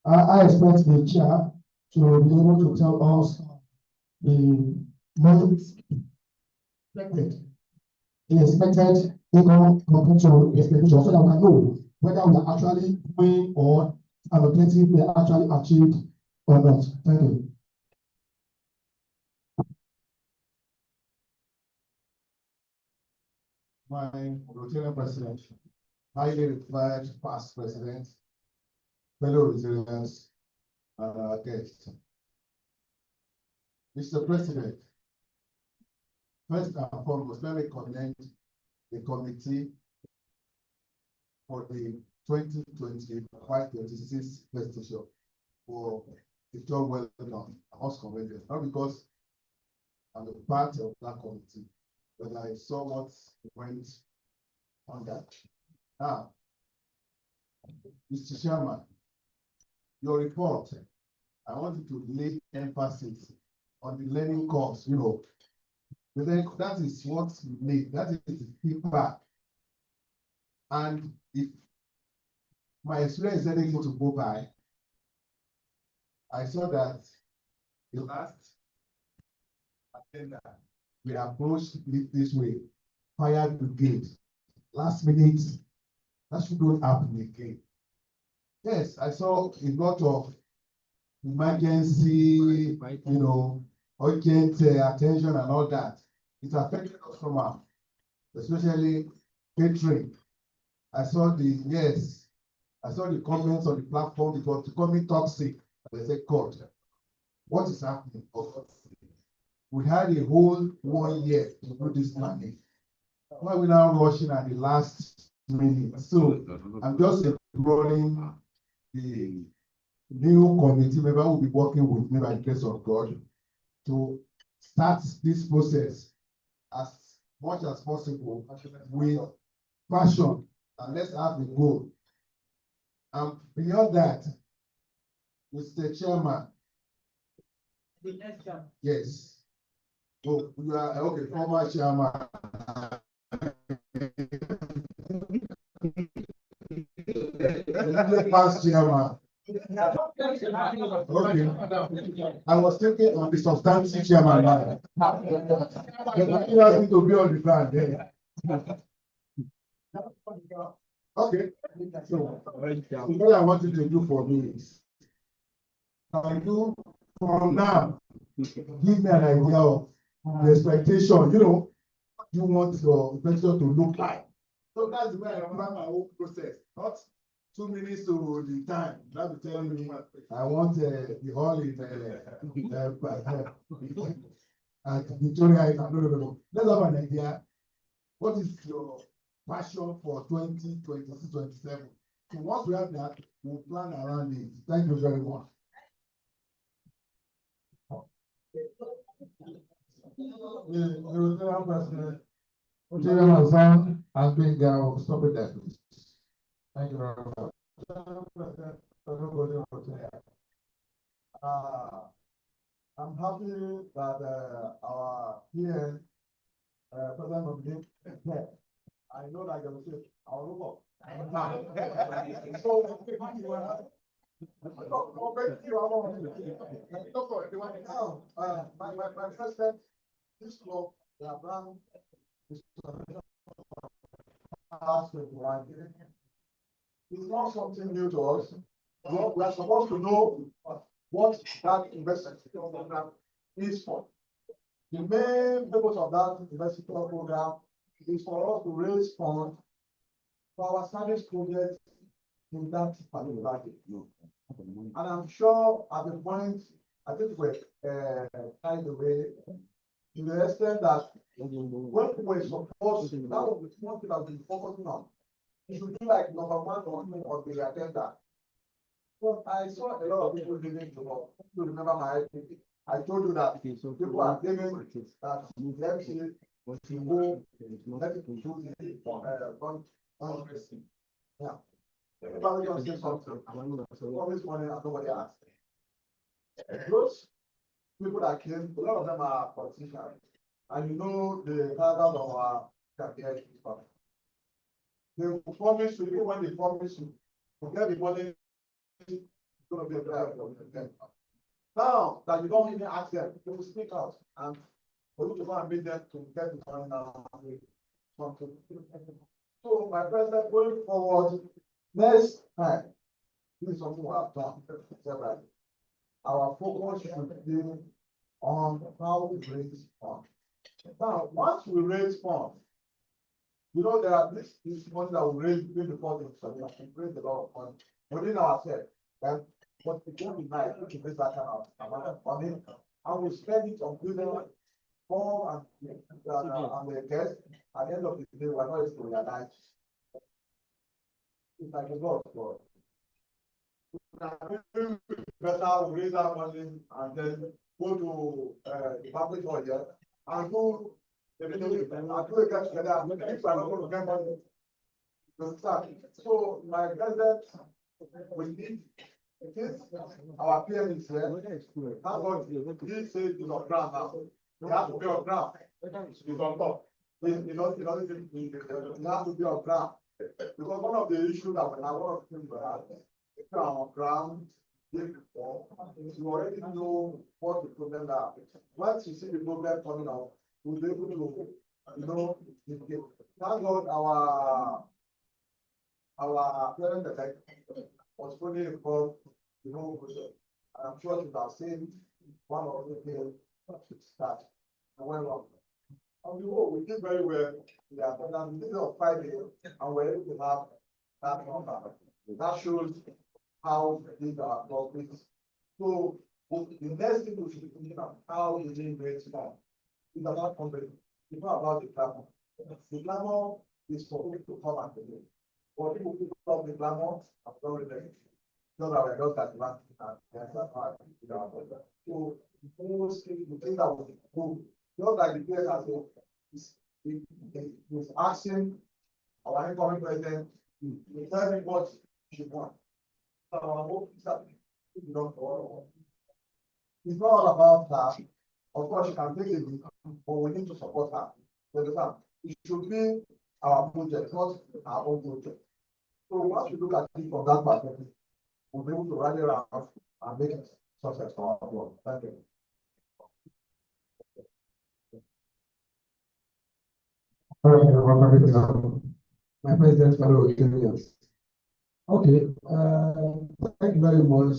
I expect the chair to be able to tell us the money expected income compared to expectation, so that we can know whether we are actually doing or an objective we are actually achieved or not. Thank you. My Rotarian president, highly required past president, fellow Rotarians, and our guests. Mr. President, first and foremost, let me commend the committee for the 2025-26 festival for the job well done. I must commend them, not because I'm a part of that committee, but I saw what went on that. Now, Mr. Chairman, your report, I want you to lay emphasis on the learning course, but then that is what we need, that is the feedback. And if my experience is anything to go by, I saw that the last agenda, we approached it this way, fire brigade, last minute, that shouldn't happen again. Yes, I saw a lot of emergency, urgent attention and all that. It affected us from our, especially catering. I saw the comments on the platform, it was becoming toxic. They said, God, what is happening? We had a whole 1 year to do this planning. Why are we now rushing at the last minute? So I'm just imploring the new committee member who will be working with me by the grace of God to start this process as much as possible with passion, and let's have the goal. And beyond that, Mr. Chairman. Yes. Oh, you are okay, former chairman. Past chairman. Okay. I was thinking of the substantive chairman now. But you asked me to be on the ground there. Okay. So what I want you to do for me is, can you from now give me an idea of the expectation, you want your investor to look like. So that's the way I plan my whole process, not 2 minutes to the time. That will tell me I want the hall in at Victoria. No. Let's have an idea. What is your passion for 2026-27? So once we have that, we'll plan around it. Thank you very much. The President, Hassan has been stop it there, please. Thank you very much. I'm happy that our PM, President of the Day, I know that you'll say, I'll look up. My president, this club, they have run this it's not something new to us. We are supposed to know what that investment program is for. The main purpose of that investment program is for us to raise funds for our service project in that particular area. And I'm sure at the point, I think we're carried away to the extent that when we're supposed, that was the one thing I've been focusing on. You should be like number one on the agenda. But I saw a lot of people living to remember my IP. I told you that people are giving that let's see what you go, let it do yeah. Everybody just say something. All this money and nobody asked. Those people that came, a lot of them are politicians. And you know the paragraph of our campaign. They will promise you, even when they promise you, forget the money, it's gonna be a better for them. Now that you don't even ask them, they will speak out and for you to go and meet them to get the money now. So my president, going forward, next time, this is something we have done separately. Our focus should be on how we raise funds. Now, once we raise funds, you know there are this money that we raise before the so we have to raise a lot of money within ourselves. And but it won't be nice to raise that kind of amount of money, and we spend it on building form and the guests. At the end of the day, we're not able to realize. It's like a lot of God. Better we raise that money and then go to the public hall here and go and do it together and if I'm not going to get money to start. So my president, we need this our PM is here. Thank God he said it's on ground now. We have to be on ground. It's on top. It has to be on ground. Because one of the issues that we have, one of the things we have, if you are on ground, before, you already know what the problem are. Once you see the problem coming out, we'll be able to, mitigate. Thank God our parent elect was fully involved, I'm sure you have seen one of the things that went on. And we did very well. Yeah, but now this is of Friday, and we're able to have that number. That shows how big our club is. So the next thing we should be thinking about how we raise funds. It's about company. It's not about the glamour. The glamour is for people to come and play. For people who love the glamour, I'm sorry that not that I don't that last so the thing that was good, not like the player has is asking our incoming president to tell me what she wants. It's not all about that. Of course, she can take it, but we need to support her. It should be our project, not our own project. So once we look at it from that perspective, we'll be able to rally around and make it success for our work. Thank you. My president, fellow Rotarians. Okay, thank you very much,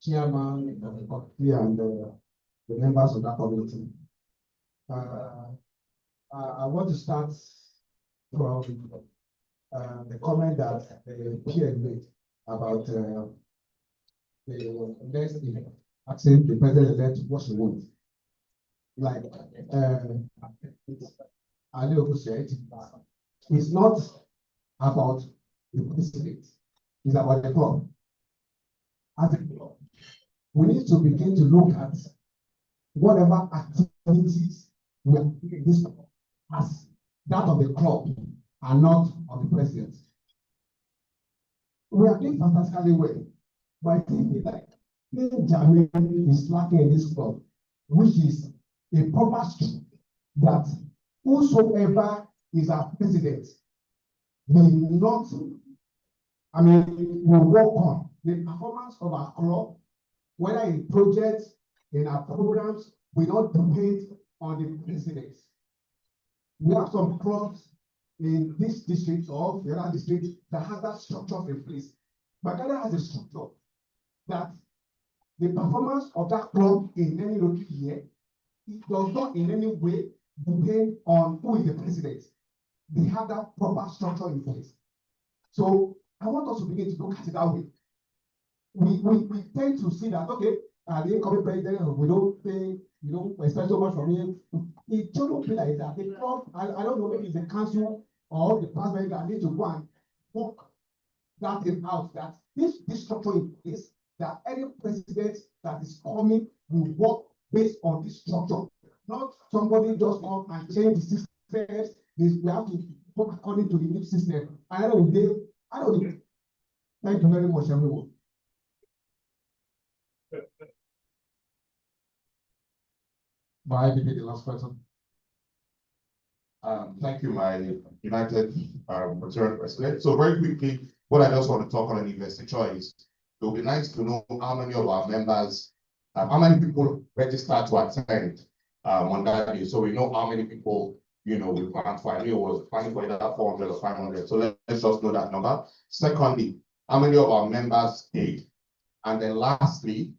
Chairman of the committee and the members of that committee. I want to start from the comment that the peer made about the next event, asking the president-elect what she wants. Like Ali Ogu said, it's not about the president, it's about the club. As a club, we need to begin to look at whatever activities we are doing this as that of the club and not of the president. We are doing fantastically well, but I think like Benjamin is lacking in this club, which is a proper structure that whosoever is our president will not, will work on the performance of our club, whether in projects, in our programs, we don't depend on the president. We have some clubs in this district or the other district that has that structure in place. But Ghana has a structure that the performance of that club in any local year, it does not in any way depend on who is the president. They have that proper structure in place. So I want us to begin to look at it that way. We tend to see that, okay, the incoming president, we don't pay you know, expect so much from him. It shouldn't be like that. The club, I don't know, maybe it's the council or the president that need to go and work that thing out, that this structure in place, that any president that is coming will work based on this structure. Not somebody just come and change the systems. We have to work according to the new system. And I don't know. Thank you very much, everyone. My IPP, the last person. Thank you, my United Fraternal President. So very quickly, what I just want to talk on an investiture is, it would be nice to know how many of our members, how many people registered to attend on that day. So we know how many people, you know, we planned for. I knew it was planning for either 400 or 500. So let's just know that number. Secondly, how many of our members stayed? And then lastly,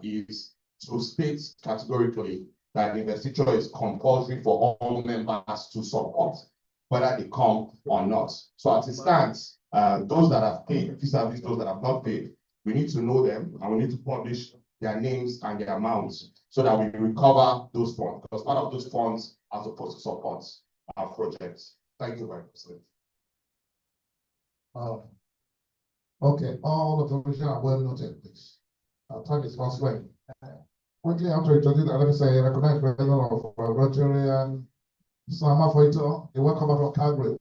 is to state categorically that the investiture is compulsory for all members to support, whether they come or not. So as it stands, those that have paid, vis-a-vis those that have not paid, we need to know them and we need to publish their names and their amounts so that we recover those funds, because part of those funds are supposed to support our projects. Thank you very much. Okay, all of the information are well noted, please. Our time is fast spent. Quickly after introduce, let me say, recognize President of Rotarian, Sama Foito, a welcome from Calgary.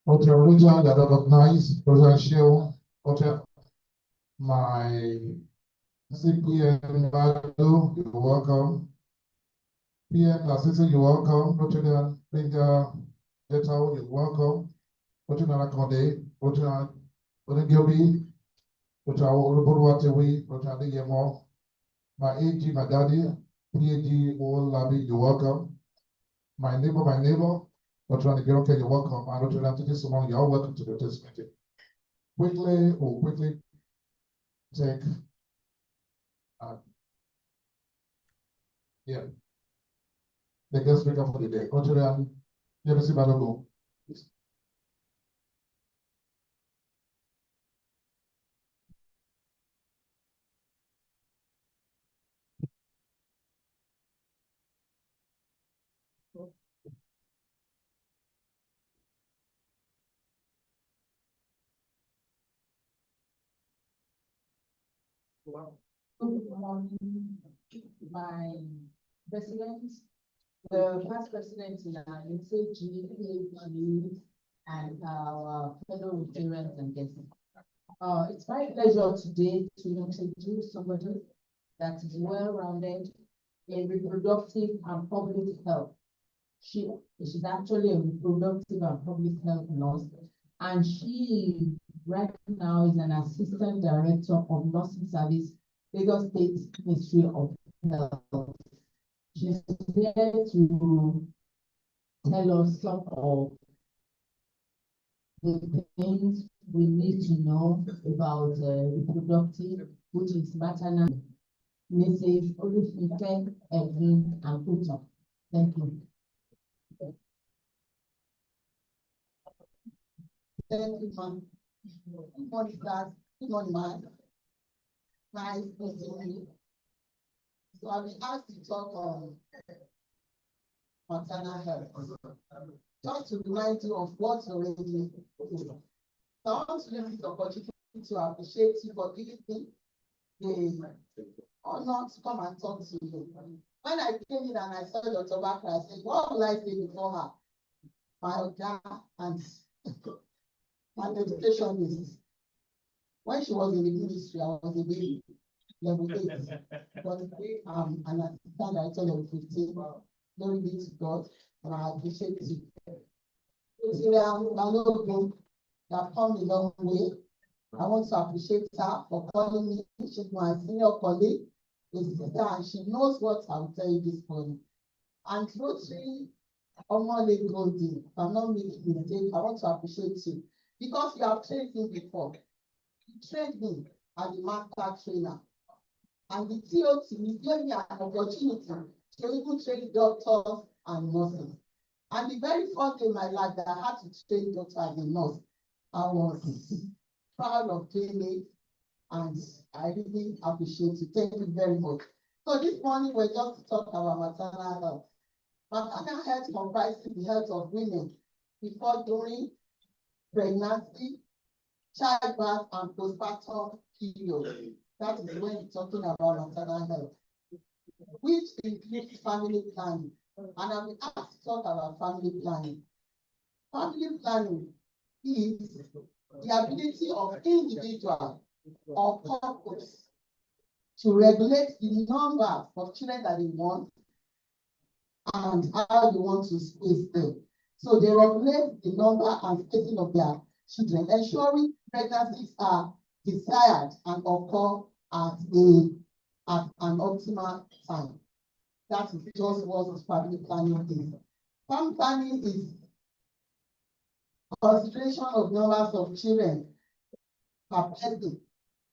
Rotary region that recognize, Rotary Shield, Rotary, my CPN Badu, you're welcome. PM Assistant, you're welcome. Rotarian Linda Jetao, you're welcome. Rotary Akode, Rotary Gilby, Rotary Oluburuwatewi, Rotary Yemo, my AG, my daddy, PAG, all Labi, you're welcome. My neighbor, Rotary Gironke, you're welcome. And Rotary Antiki Simon, you're welcome to the test meeting. Quickly take, the guest speaker for the day, Rotary Yemisi Balogo. Good morning, my president, the past president in our UCG, and our fellow Rotarians and guests. It's my pleasure today to introduce somebody that is well-rounded in reproductive and public health. She's actually a reproductive and public health nurse, and she right now is an assistant director of nursing service, Lagos State Ministry of Health. She's here to tell us some of the things we need to know about reproductive, which is maternal, Mrs. Olufike, Edwin, and Puto. Thank you. Thank you, ma'am. Good morning, guys. Good morning, ma'am. Nice meeting you. So I've been asked to talk on maternal health. Just to remind you of what's already is. So I want to use this opportunity to appreciate you for giving me the honor to come and talk to you. When I came in and I saw Dr. Bakra, I said, what will I say before her? My Oga and my dedication is, when she was in the ministry, I was a baby, level 8. But today I'm an assistant director level 15. Glory be to God, and I appreciate you. Balogun, you have come a long way. I want to appreciate her for calling me. She's my senior colleague, a sister, and she knows what I'll tell you this morning. And Rotary Omole Goldie, if I'm not making a mistake, I want to appreciate you because you have trained me before. You trained me as a master trainer. And the TOT gave me an opportunity to even train doctors and nurses. And the very first day in my life that I had to train doctors and a nurse, I was proud of doing it, and I really appreciate it. Thank you very much. So this morning, we're just to talk about maternal health. Maternal health comprises the health of women before, during pregnancy, childbirth, and postpartum period. That is when we're talking about maternal health, which includes family planning. And I'll be asked to talk about family planning. Family planning is the ability of individual or couples to regulate the number of children that they want and how they want to space them. So they regulate the number and spacing of their children, ensuring pregnancies are desired and occur at an optimal time. That is just what family planning is. Family planning is consideration of numbers of children per person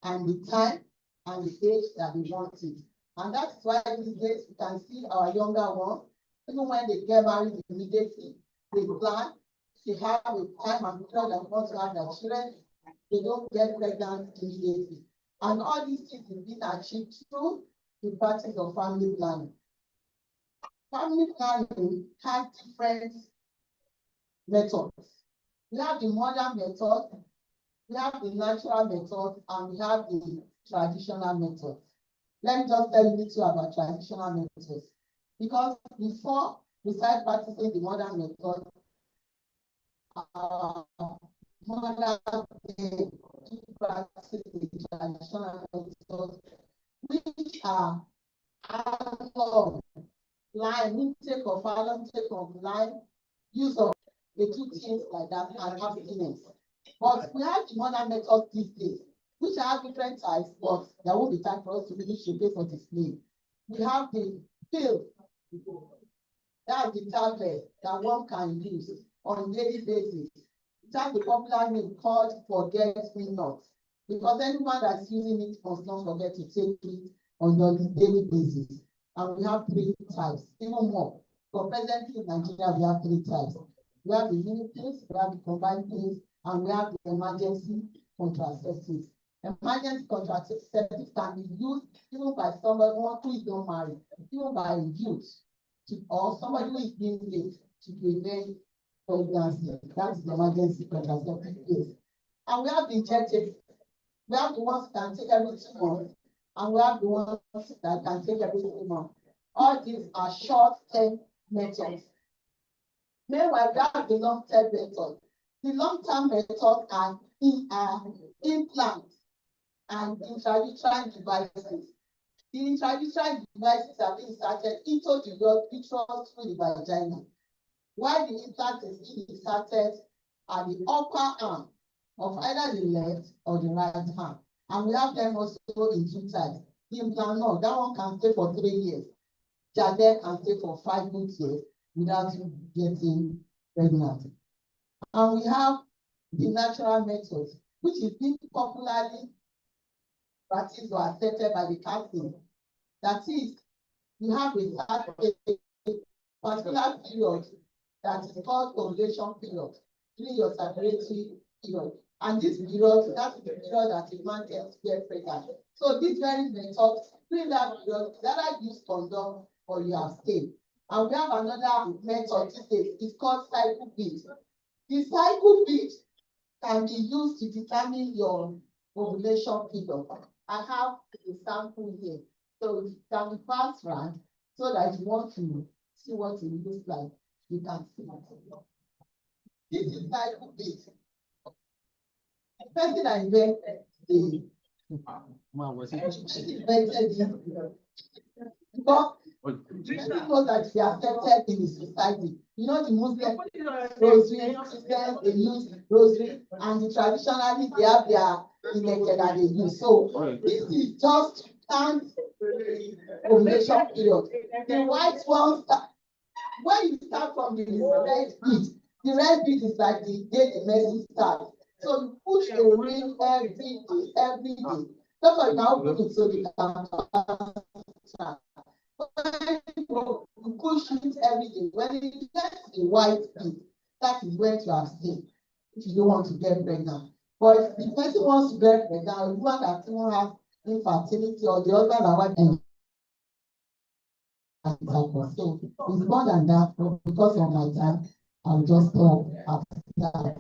and the time and the age that they want it. And that's why these days we can see our younger ones, even when they get married immediately, they plan, they have a time and period that want to have their children, they don't get pregnant immediately. And all these things have been achieved through the practice of family planning. Family planning has different methods. We have the modern method, we have the natural method, and we have the traditional method. Let me just tell you a little about traditional methods. Because before we start practicing the modern method, mother practice the traditional methods, which are analog, line, intake of iron, intake of line, use of the two things like that, and abstinence. But we have the modern method these days, which have different types, but there won't be time for us to really showcase or display. We have the pill, that's the tablet that one can use on a daily basis. It has the popular name called Forget Me Not, because anyone that's using it must not forget to take it on a daily basis. And we have 3 types, even more. For presently in Nigeria, we have 3 types. We have the unit pills, we have the combined pills, and we have the emergency contraceptives. Emergency contraceptives can be used even by somebody who is not married, even by youth, or somebody who is being late to prevent pregnancy. That's the emergency contraceptive pills. And we have the injectables. We have the ones that can take every 2 months, and we have the ones that can take every 3 months. All these are short-term methods. Meanwhile, we have the long-term method. The long-term method are implants and intrauterine devices. The intrauterine devices are being inserted into the uterus through the vagina, while the implant is being inserted at the upper arm of either the left or the right arm. And we have them also in 2 types. The implant, no, that one can stay for 3 years. Jade can stay for 5 good years without you getting pregnant. And we have the natural methods, which is being popularly practiced or accepted by the Catholic. That is, you have a particular period that is called ovulation period, during your circulatory period. And this period, that is the period that a man gets to get pregnant. So this very method, during that period, either use condom or you abstain. And we have another method today, it's called cycle bead. The cycle bead can be used to determine your ovulation period. I have a sample here. So it can be fast run, so that if you want to see what it looks like, you can see it. This is cycle bead. The person that invented the because people that we are accepted in the society. You know, the Muslim rosary, Christians, they use rosary, and the traditionally they have their elected that they use. So this is just to count ovulation period. The white ones, when you start from the red bead is like the day the message starts. So you push the ring every day. That's why you now put it so they can you push it every day. When it gets a white bead, that is when to abstain if you don't want to get pregnant. But if the person wants to get pregnant, or the one that even has infertility, or the husband and wife intercourse. So it's more than that, but because of my time, I'll just stop after that.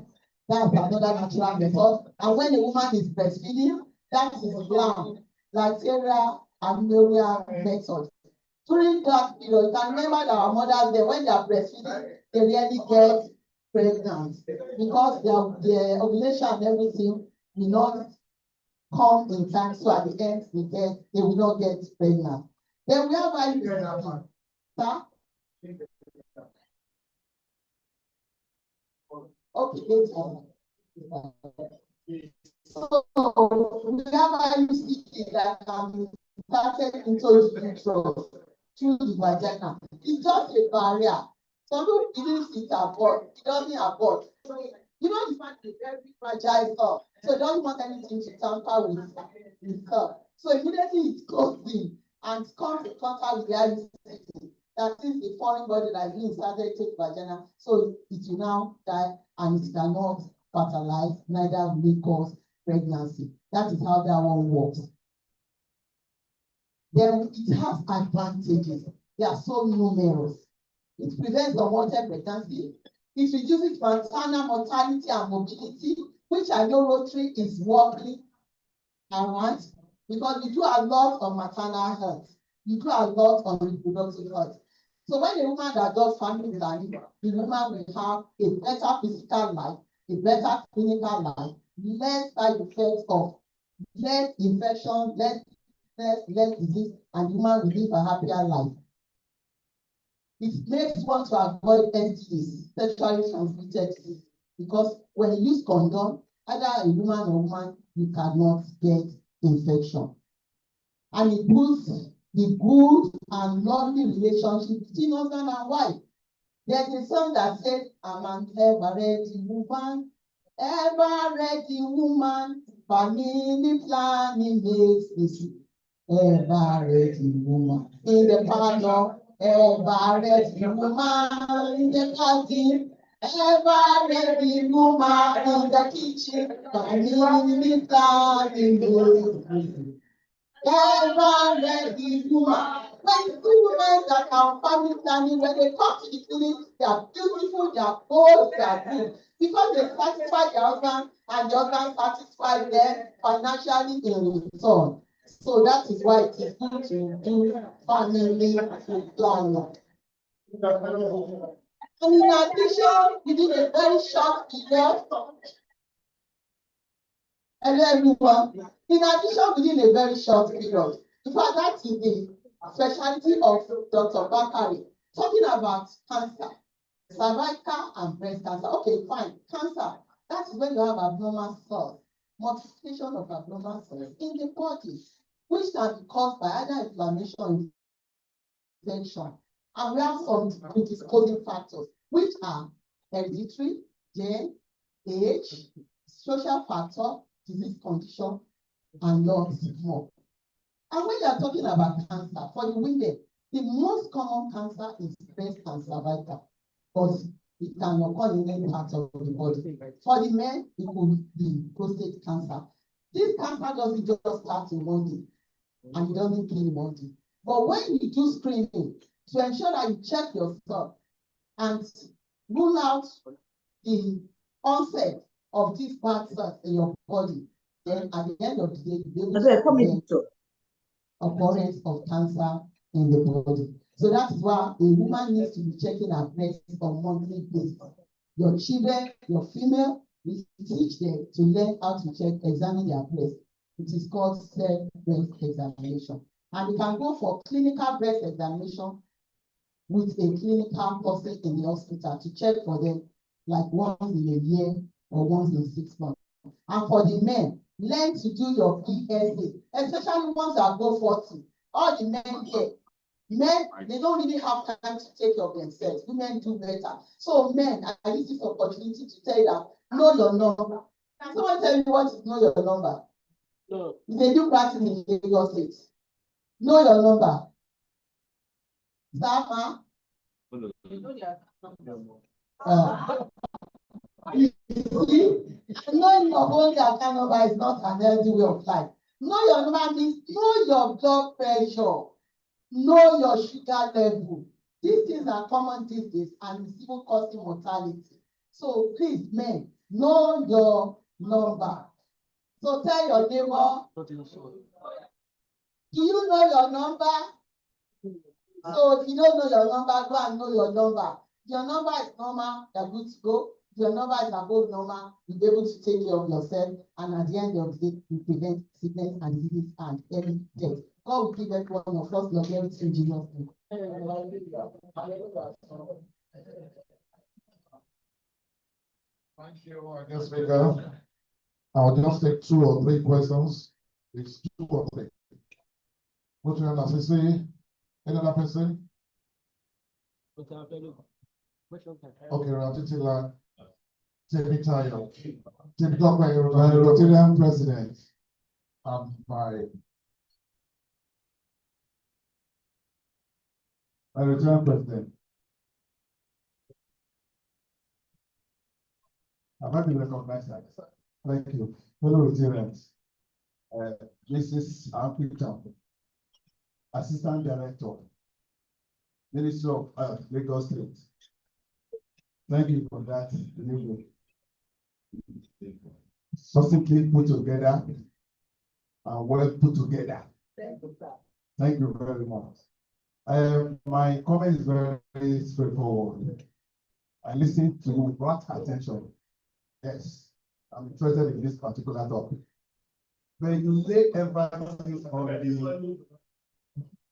That's another natural method. And when a woman is breastfeeding, that is gland, Lateral amniotic method. During that period, you can remember that our mothers, when they are breastfeeding, they really get pregnant because their ovulation and everything will not come in time. So at the end, they will not get pregnant. Then we have IUCD. Sir? Okay, so we have IUCD that can be started into uterus through the vagina. It's just a barrier. Some people believe it abort. It doesn't abort. You know, it's not a very fragile stuff. So it doesn't want anything to tamper with her. So immediately it goes in and comes in contact with the IUCD. That is the foreign body that is inserted into the vagina. So it will now die and it cannot fertilize, neither will it cause pregnancy. That is how that one works. Then it has advantages. They are so numerous. It prevents unwanted pregnancy. It reduces maternal mortality and mobility, which I know Rotary is working around because we do a lot of maternal health. We do a lot on reproductive health. So when a woman that does family planning, the woman will have a better physical life, a better clinical life, less side effects of less infection, less disease, and the woman will live a happier life. It makes one to avoid STDs, sexually transmitted disease, because when you use condom, either a woman or woman, you cannot get infection. And it boosts the good and lovely relationship between husband and wife. There's a song that says, I'm an ever-ready woman, ever-ready woman, family planning makes me see. Ever-ready woman in the parlor, ever-ready woman in the garden, ever-ready woman in the kitchen, family planning makes me see. Ever-ready woman. When two women that are family planning, when they come to the clinic, they are beautiful, they are bold, they are good. Because they satisfy their husband and the husband satisfies them financially in return. So that is why it is good to do family planning. And in addition, within a very short period, hello everyone. In addition, within a very short period, in fact, that is the specialty of Dr. Bakari, talking about cancer, cervical and breast cancer. Okay, fine. Cancer, that is when you have abnormal cells, multiplication of abnormal cells in the body, which can be caused by either inflammation or infection. And we have some predisposing factors, which are hereditary, gen, age, social factor, disease condition, and lots more. And when you are talking about cancer, for the women, the most common cancer is breast and cervical, but it can occur in any part of the body. For the men, it could be prostate cancer. This cancer doesn't just start in one day, and it doesn't kill in one day. But when you do screening, to ensure that you check yourself and rule out the onset of these bad cells in your body, then at the end of the day, you will get occurrence of cancer in the body. So that is why a woman needs to be checking her breast on a monthly basis. Your children, your female, we teach them to learn how to examine their breast. It is called self-breast examination. And we can go for clinical breast examination with a clinical person in the hospital to check for them like once in a year or once in 6 months. And for the men, learn to do your PSA, especially once you are above 40. All the men here, men, they don't really have time to take care of themselves. Women do better. So men, I use this opportunity to tell you that know your number. Can someone tell me what is know your number? No. It's a new practice in Lagos State. Know your number. Sama. You see, knowing your own account number is not an healthy way of life. Know your number means know your blood pressure. know your sugar level. These things are common these days and it's even causing mortality. So please, men, know your number. So tell your neighbor, do you know your number? So if you don't know your number, go and know your number. If your number is normal, you're good to go. If your number is above normal, you'll be able to take care of yourself. And at the end of the day, you prevent sickness and disease and every death. God will give every one of us longevity in Jesus' name. Thank you, our guest speaker. I'll just take 2 or 3 questions. It's 2 or 3. Which one does he say? Any other person? Okay, Ratitila. Temitayo. Temitayo, my Rotarian president. My Rotarian president. I've had to recognize that. Thank you. Fellow Rotarians. Mrs. Ampita, Assistant Director, Ministry of Lagos State. Thank you for that. Succinctly put together and well put together. Thank you very much. My comment is very straightforward. I listened to you, brought attention. Yes, I'm interested in this particular topic. But you lay emphasis on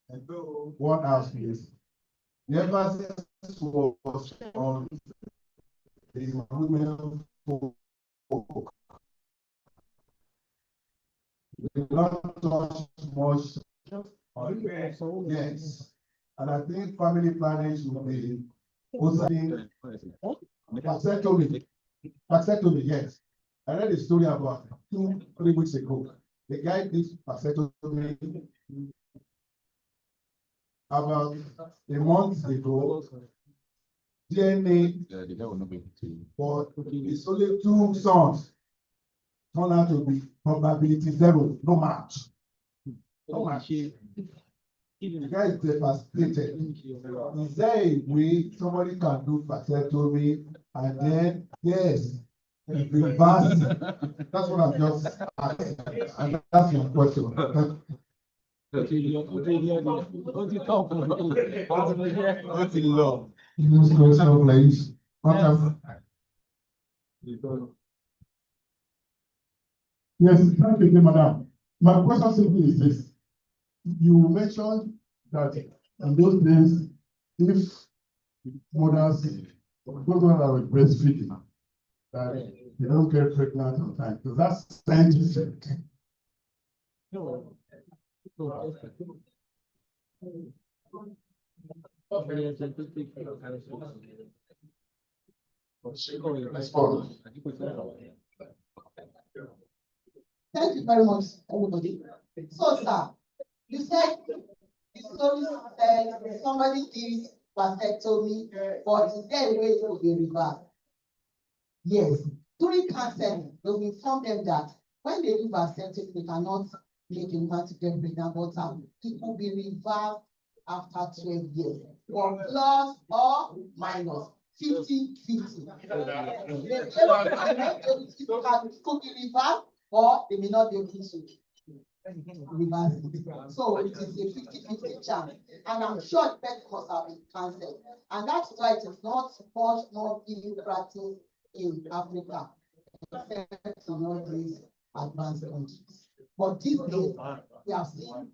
the one house, please. The emphasis was on the women folk. We did not touch much on yes. And I think family planning should be considering vasectomy, yes. I read a story about 2-3 weeks ago. The guy did vasectomy about a month ago. DNA, but it's only 2 sons. Turn out to be probability 0, no match. No match. The guy is devastated. Is there a way somebody can do vasectomy and then, yes, reverse? That's what I'm just asking. And that's my question. Next question, please. Yes, thank you, madam. My question simply is this. You mentioned that in those days, if mothers, those ones that were breastfeeding, that they don't get pregnant on time. So that's scientific. Thank you very much, everybody. So, sir, you said the story said somebody gives vasectomy, but is there a way to be reversed? Yes. During counseling, they will inform them that when they do vasectomy, they cannot make a woman to get pregnant, but it will be reversed after 12 years, or plus or minus 50-50. It could be reversed, or they may not be able to reverse it. So it is a 50-50 chance. And I'm sure the person must have been cancelled. And that's why it is not much more being practiced in Africa, except in all these advanced countries. But these days, we have seen,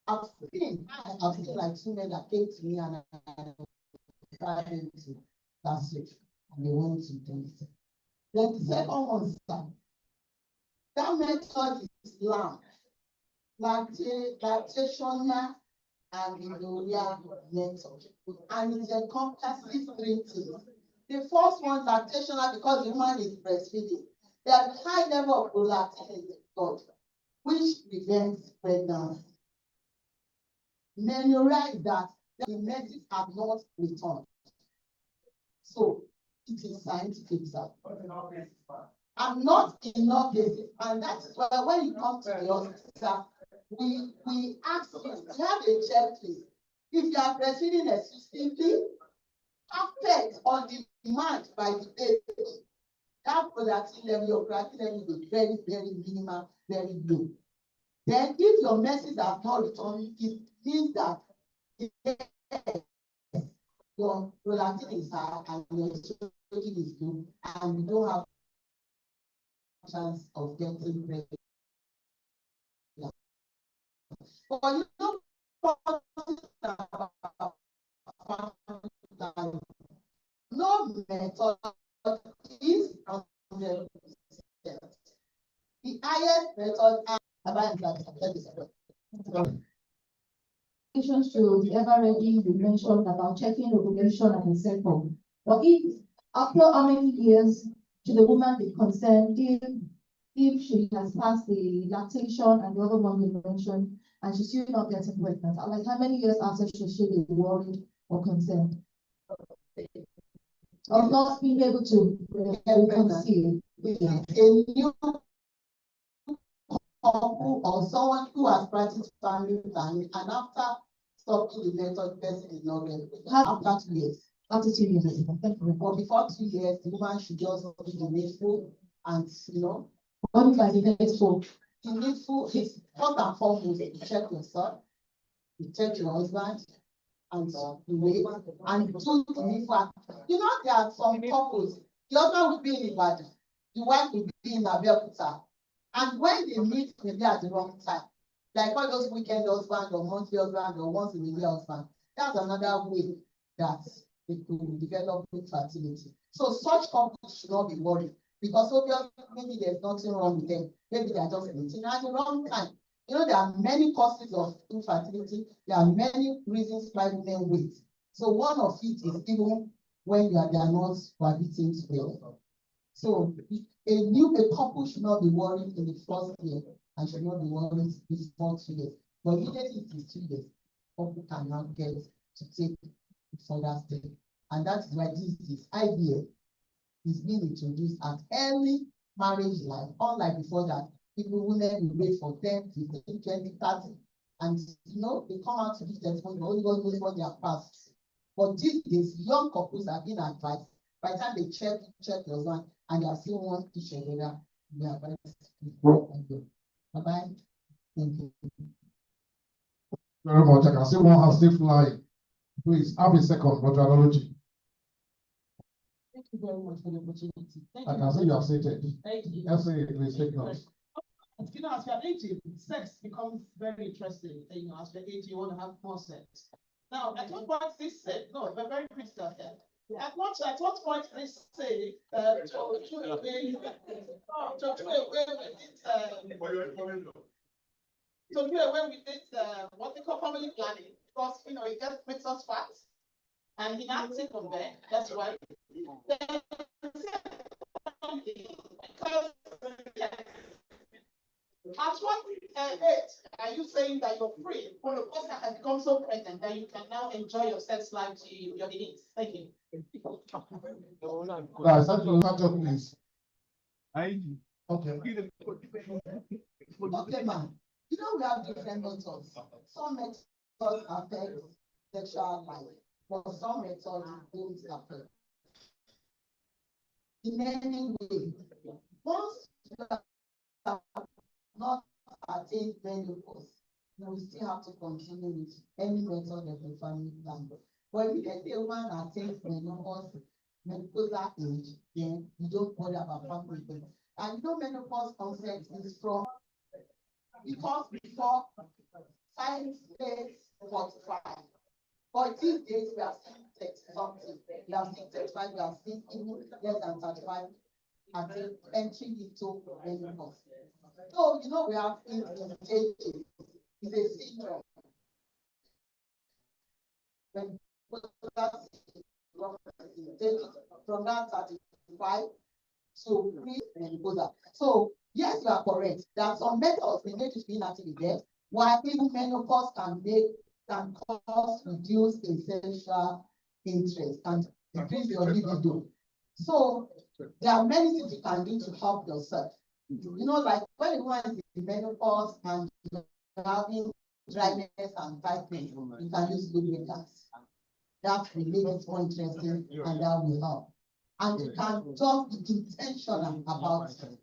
I've seen like 2 men that came to me and I tried to that's it. And they went to do it. Then the second one is that method is lactational and behavioral method. And it encompasses 3 things. The first one, lactational, because the woman is breastfeeding. There are high level of prolactin in the blood, which prevents pregnancy. Menorrhea is that the messages have not returned. So it is scientific, sir. And not enough cases. And that's why when you come to the hospital, we ask you, we have a checklist. If you are breastfeeding exclusively, affect on demand by the baby, that prolactin level, your prolactin level will be very, very minimal, very low. Then if your menses are not returning, it means that your prolactin is high and your estrogen is low, and you don't have a chance of getting pregnant. But you know no method is 100%. The highest method to the ever ready, you mentioned about checking ovulation and cycle. But if after how many years should the woman be concerned if she has passed the lactation and the other one you mentioned and she's still not getting pregnant? Like how many years after should she be worried or concerned of not being able to conceive? A new couple or someone who has practiced family planning and after stopping the method, person is not ready. After 2 years. After 2 years. But before 2 years, the woman should just do the needful and What is like the needful? The needful is first and foremost, you check yourself, you check your husband, and you wait and do the needful. There are some couples, the husband will be in Ibadan, the wife will be in Abeokuta. And when they meet, maybe at the wrong time, like all those weekend husband or monthly husband or once in a year husband, that's another way that they could develop infertility. So such couples should not be worried because obviously maybe there's nothing wrong with them. Maybe they're just meeting at the wrong time. There are many causes of infertility. There are many reasons why women wait. So one of it is even when they are not cohabiting together. So a couple should not be worried in the first year and should not be worried before 2 years. But immediately it is 2 years, couple can now get to take the further step. And that's why this IVF is being introduced at early marriage life, unlike before that. People will wait for 10, 15, 20, 30, and they come out to give testimony, only God knows what they have passed. But these days, young couples are being advised. By the time they check your one, and they are still one each other, they are very Bye-bye. Thank you. Very much. I can see one has still flying. Please, have a second, Dr. Analogy. Thank you very much for the opportunity. I can see you have stated. Thank you. Please take notes. As we are aging, sex becomes very interesting. As we are aging, you want to have more sex. Now, at what point this said, no, we're very critical here. At what point this say to do away with this what they call family planning, because it just makes us fat and inactive from there. That's why. At what age are you saying that you're free when the person has become so pregnant that you can now enjoy your sex life to your needs? Thank you. Guys, please. Okay. Okay, ma'am. We have different methods. Some methods affect sexual life, but some methods don't affect. In any way, once you have not attained menopause, we still have to continue with any method of the family plan. But if you get a woman attains menopause, menopausal age, then you don't worry about family plan. And menopause concept is from because before 5 days 45. But these days we have seen 30 something. We have seen 35, we have seen even less than 35 and entering into menopause. So we have in stages. It's a syndrome. When from that 35 to pre-menopause. So yes, you are correct. There are some methods related to inactive death, while even menopause can cause reduced sexual interest and decrease your libido. So there are many things you can do to help yourself. Like when you are in menopause and you're having dryness and tightness, you can use lubricants. That will make it more interesting and that will help. And you can just be intentional about it.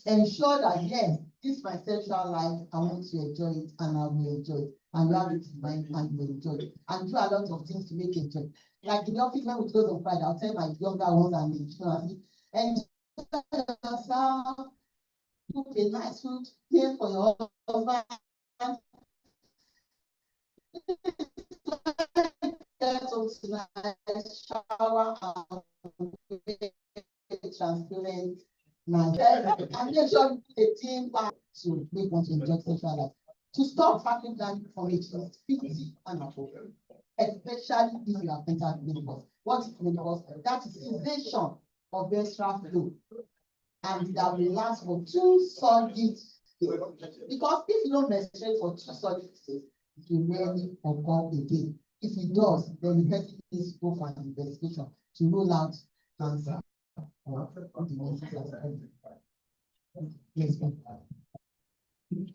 Ensure that yes, this is my sexual life, I want to enjoy it and I will enjoy it. And you have it in mind and you will enjoy it. And do a lot of things to make it enjoy. Like in the office when we close on Friday, I'll tell my younger ones and the children, enjoy yourself, cook a nice food, pay for your husband. Get tonight, shower and transparent. And make sure you put a team back to make one to enjoy sexual life. To stop family planning from age 50 and above, especially if you have entered menopause. What is menopause? That is cessation of menstrual flow, and that will last for 2 solid days. Because if you don't menstruate for 2 solid days, it will rarely occur again. If it does, then the person needs to go for an investigation to rule out cancer. Yes,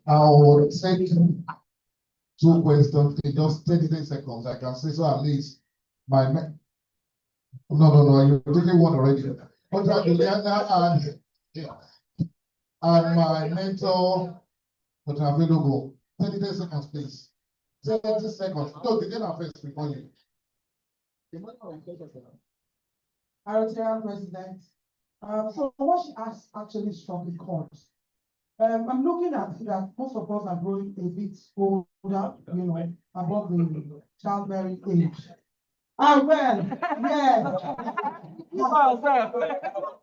I will take 2 questions in just 30 seconds. I can say so at least my no, you're taking one already. But Juliana and my mentor, but available. 30 seconds, please. 30 seconds. No, the dinner first before you. Rotarian president. So what she asked actually struck a chord. I'm looking at that most of us are growing a bit older, you know, above the childbearing age. Ah, well,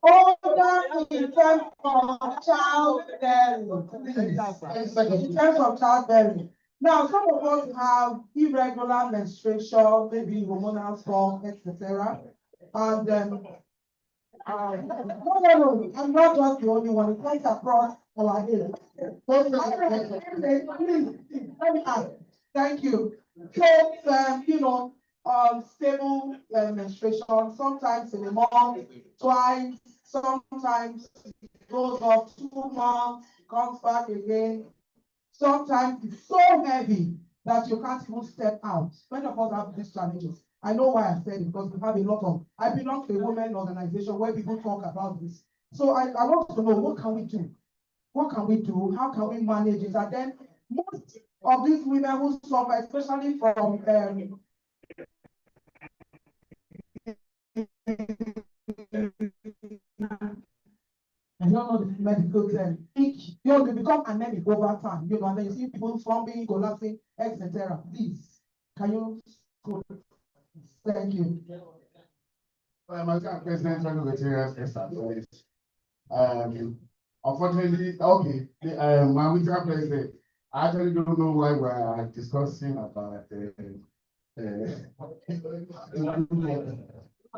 older in terms of childbearing, please. In terms of childbearing. Now, some of us have irregular menstruation, maybe hormonal storm, etc. And no, I'm not just the only one. It comes across our area. Please, let me ask. Thank you. So, you know, stable menstruation, sometimes in a month, twice, sometimes it goes off 2 months, comes back again. Sometimes it's so heavy that you can't even step out. Many of us have these challenges. I know why I said it, because we have a lot of, I belong to a women organization where people talk about this. So I want to know, what can we do? What can we do? How can we manage it? And then most of these women who suffer, especially from I don't know the medical term. You know, they become anemic over time, you know, and then you see people slumping, collapsing, etc. Please, can you go? Thank you. My president, unfortunately, okay, my winter president, I actually don't know why we are discussing about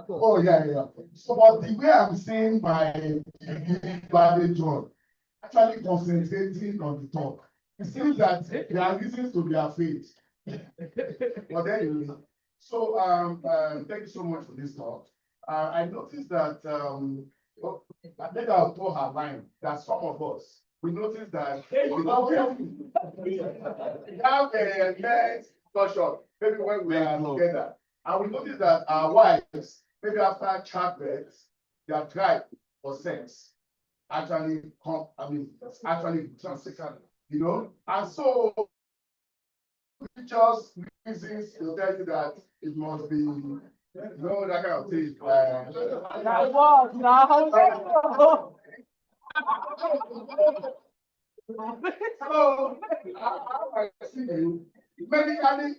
oh yeah. So, but the way I'm saying my Bade John, actually concentrating on the talk, it seems that there are reasons to be afraid. But anyway, so thank you so much for this talk. I noticed that I think I'll throw her line that some of us we noticed that we have a next discussion maybe when we are together, and we noticed that our wives maybe after childbirth their drive for sex actually transition, you know, and so just reasons to tell you that it must be, you know, that kind of thing. So, I see you medically.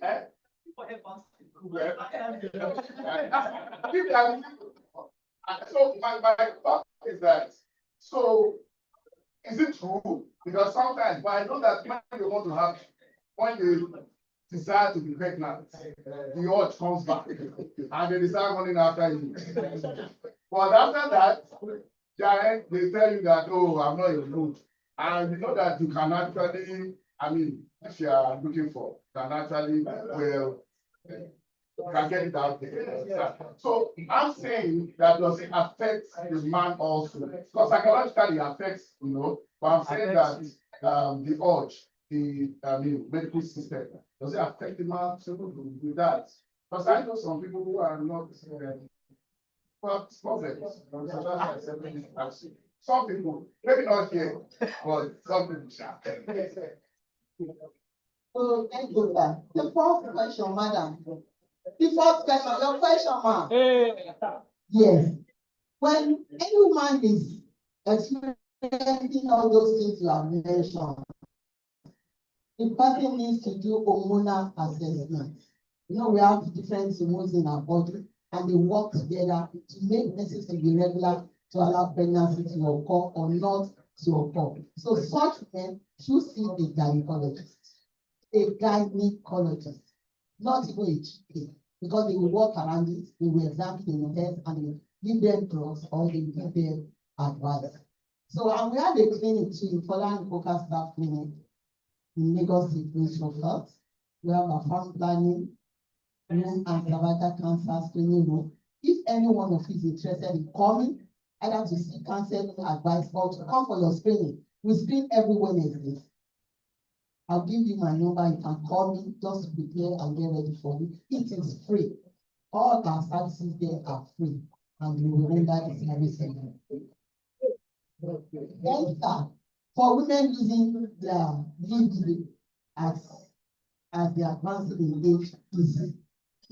So my thought is that, so is it true? Because sometimes, but I know that when you want to have, when you decide to be pregnant, the urge comes back and they decide running after you. But after that, they tell you that, oh, I'm not in mood. And you know that you can actually, I mean, if you are looking for, can actually, well, can get it out there. So I'm saying that does it affect the man also? Because psychologically it affects, you know, but I'm saying that the urge medical system? Does it affect the man with that? Because I know some people who are not, problems. Some people, maybe not here, but some people shall. So, thank you, sir. The first question, madam. The first question, your question, ma'am. Yes. When any woman is experiencing all those things you have mentioned, the person needs to do hormonal assessment. You know, we have different hormones in our body, and they work together to make necessary irregular to allow pregnancy to occur or not to occur. So such men should see a gynecologist, a gynecologist, not even a GP, because they will work around it, they will examine the test, and they will give them drugs or they will give them advice. So, and we have a clinic too, in Fola Nkoka Staff Clinic in Lagos State Ministry of Health. We have a family planning room and cervical cancer screening room. If any one of you is interested in coming, either to seek counseling advice or to come for your screening, we screen every Wednesday. I'll give you my number, you can call me just to prepare and get ready for you. It is free. All our services there are free, and we will render the service for you. Then, for women using their libido as they advance in age,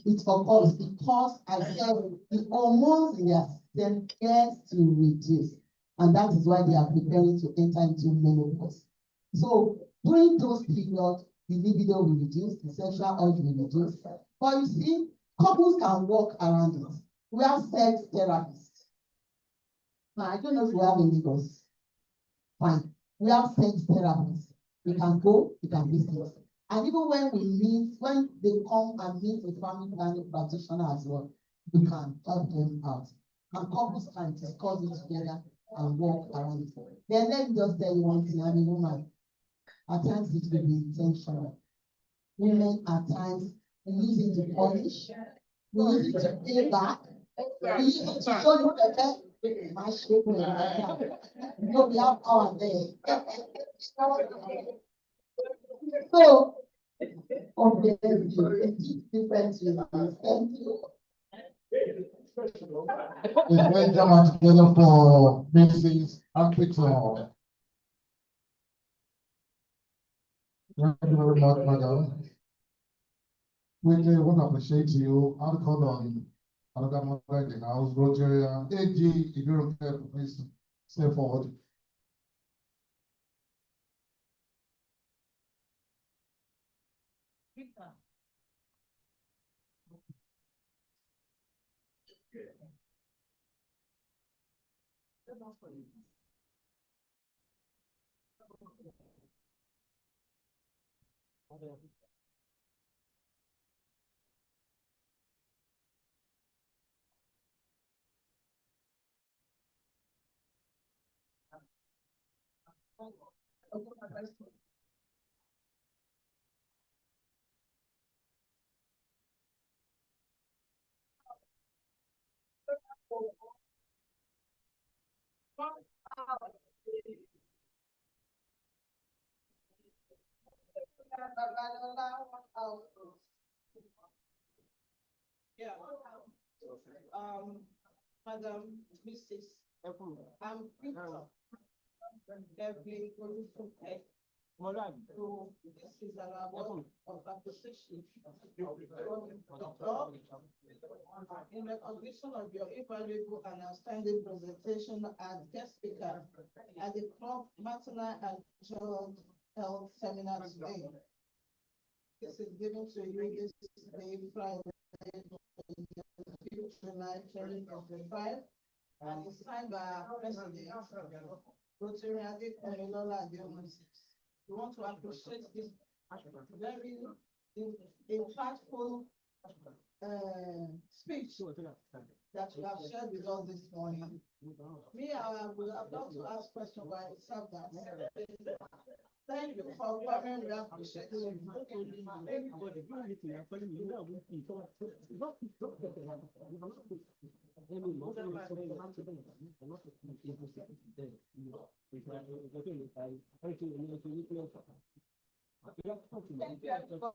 it occurs because I said the hormones in their system gets to reduce, and that is why they are preparing to enter into menopause. So during those periods, the libido will reduce, the sexual urge will reduce. But you see, couples can work around it. We have sex therapists. Now, I don't know if we have any Lagos. Fine. We have sex therapists. You can go, you can visit. And even when we meet, when they come and meet with family planning practitioner as well, we can help them out. And couples can discuss it together and work around it. Then let me just tell you one thing, I'm a woman. At times it will be intentional. Women at times use it to punish, we use it to pay back, we use it to show you better. My shape will no, we have our there. So, different thank you. Let's jam together for Mrs. Arkansas. Thank you very much, madam. We want to appreciate you. I'll call on another member in the house, Rogeria. AG, if you're okay, please step forward. Yeah. Madam Mrs. I'm Victor. Every okay. So this is an award of appreciation in recognition of your invaluable and outstanding presentation as guest speaker at the Club Maternal and Child Health Seminar today. This is given to you this day, Friday, July 2025, and it's signed by our President, Rotary Adekunle Adeomo. We want to appreciate this very impactful speech that you have shared with us this morning. Me, I would have loved to ask questions, but I serve that. Thank you for coming. We appreciate you. Before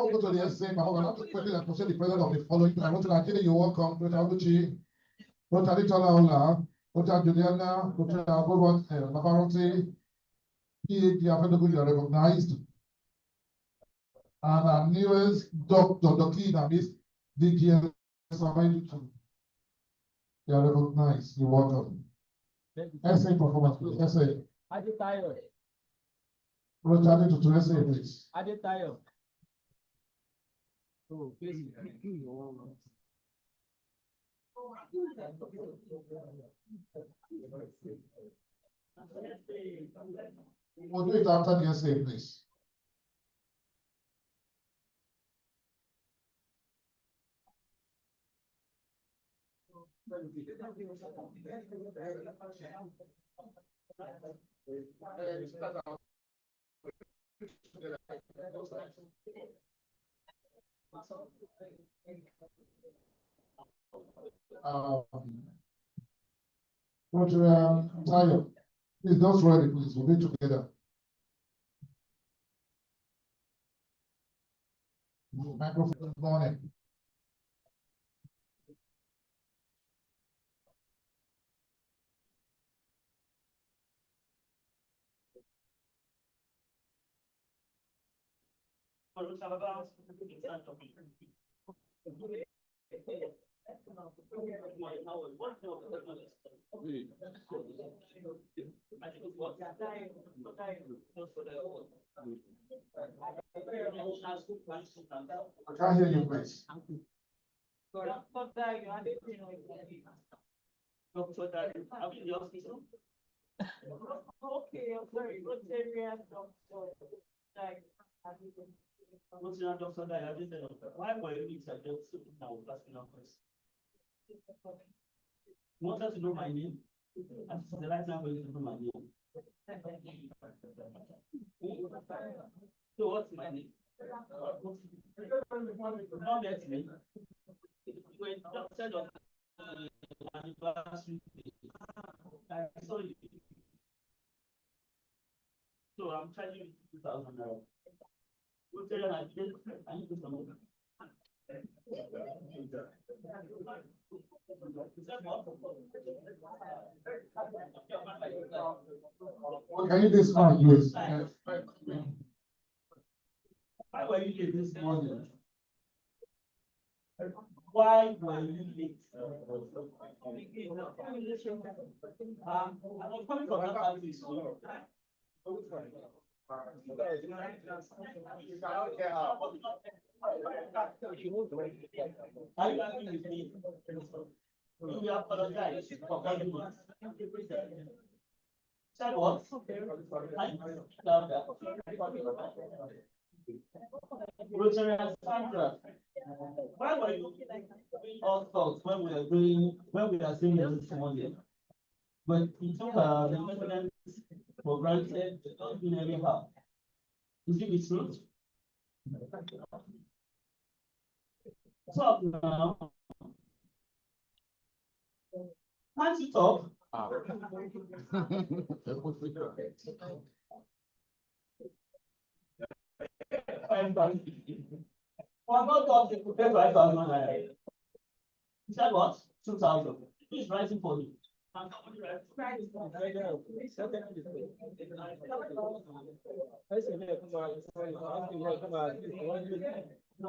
we go to the essay, I want to quickly appreciate the presence of the following. I want to actually you welcome Dr. Aguchi, Dr. Aditola Ola, Dr. Juliana, Dr. Agobon, Labaronte, PhD available, you are recognized. And our newest Dr. Miss DGS Samaidu. You are recognized. You're welcome. Essay performance, please. Essay. Adetayo. Rotating to essay, please. Adetayo. Oh, please. We'll do it after the essay, please. Tayo, please don't ready, please. We'll be together. Microphone, good morning. I can't hear you, please. Okay, I'm sorry, Rotarian doctor. Why were you just now asking a question? You want us to know my name? That's the right time for you to know my name. So what's my name? Not met me. When doctor of anniversary, I saw you. So I'm charging you 2,000 naira. We'll tell you I need to some. Can you discount, please? Why were you late this morning? Why were you late? I was coming from that office. Are you angry with me? You will apologize for calling me. Said what? Rotarian Sandra, why were you doing all thoughts when we are saying this morning? But you took the president for granted in anyhow. Is it the truth? Talk now. Can't you talk? Well, not talking to pay 5,000 naira. You said what? 2,000. Who is writing for you?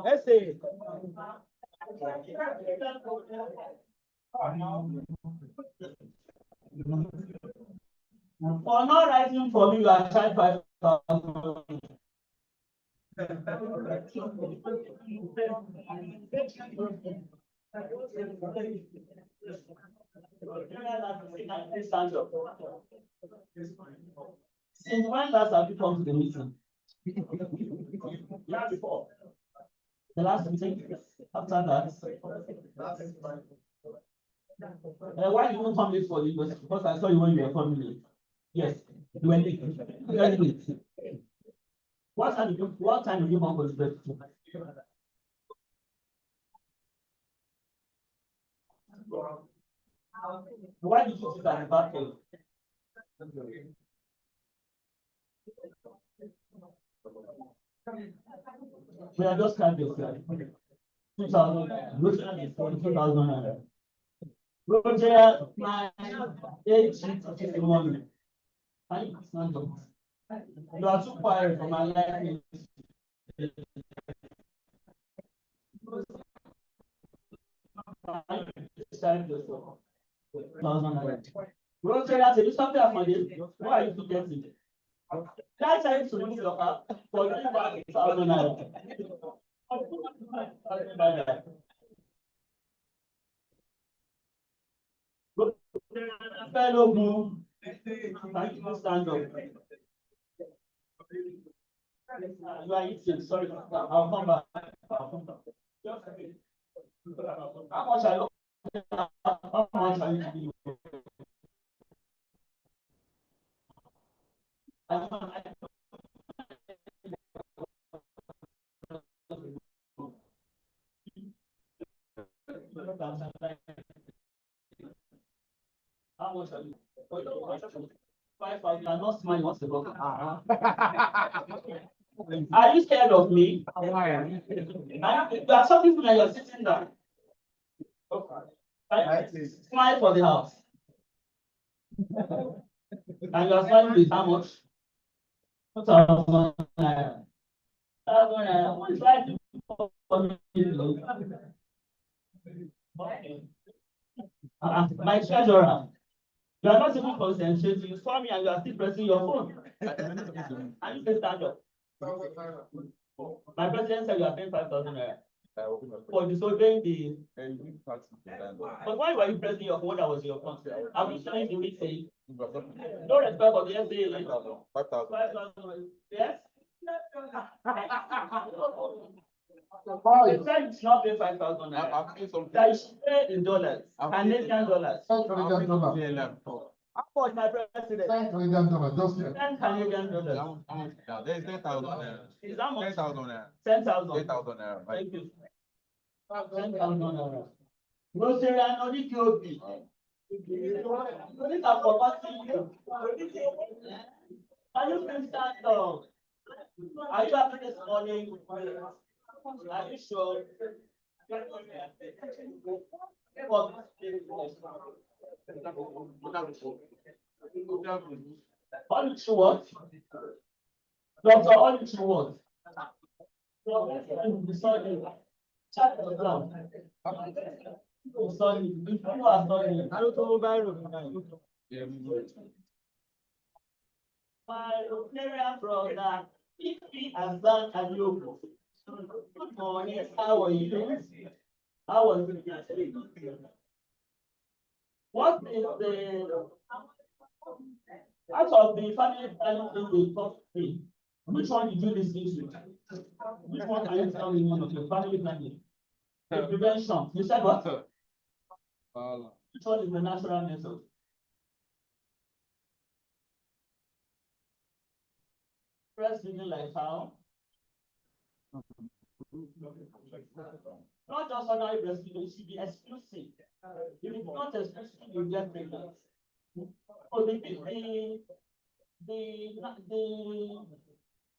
Essay. For not writing for me, you are charged 5,000. Since when last have you come to the meeting? Yeah, before. The last meeting, after that. Why you don't come late for the university? Because I saw you when you were coming late. Yes, you were late. Very late. What time did you come for the breakfast? Why did you sit at the back end? We are just kind of 2,000, Roger is 42,000 naira. Roger, my age is 51. Can you stand up? You are too quiet for my life. Roger, I said, you something for this. Why are you forgetting? That's how to remove your car for you back 1,000 naira. Fellow move. Thank you, stand up. You are eating, sorry, I'll come back. I'll come back. Just a minute. How much are you giving? How much are you? 5,000. I'm not smiling. What's the problem? Are you scared of me? You are talking to me and you're sitting down. Smile for the house. And you are smiling with how much? 2,000 naira. 1,000 naira. What is life for me? My treasurer. You are not even concentrating. You saw me and you are still pressing your phone. And you say stand up. My president said you are paying 5,000 naira for disobeying the. But why were you pressing your phone? That was your phone. I'm just trying to read saying. No respect for the SDA. 5,000. Yes. The said it's not pay 5,000 naira. That is pay in dollars, Canadian dollars. How much, my president? Canadian dollar, just 10 Canadian dollars. There is 10,000 naira. Is that much? 10,000 naira. 10,000. 10,000 naira. Thank you. 10,000 naira. Grocery and only QOB. These are property. Can you please stand up? Are you happy this morning? Are you sure? Only true what? Doctor, only true what? Sorry. Check the ground. Sorry. If you are sorry, I don't know about my Rotarian brother, Ifi Azan Ayogo. Good morning. How are you? How was it? What is the out of the family planning thing we talked to? Which one did you listen to? Which one can you tell me one of your family planning? The prevention. You said what? Which one is the natural method? Breastfeeding like how? Not just ordinary breastfeeding, it should be exclusive. If it's not exclusive, you get pregnant. So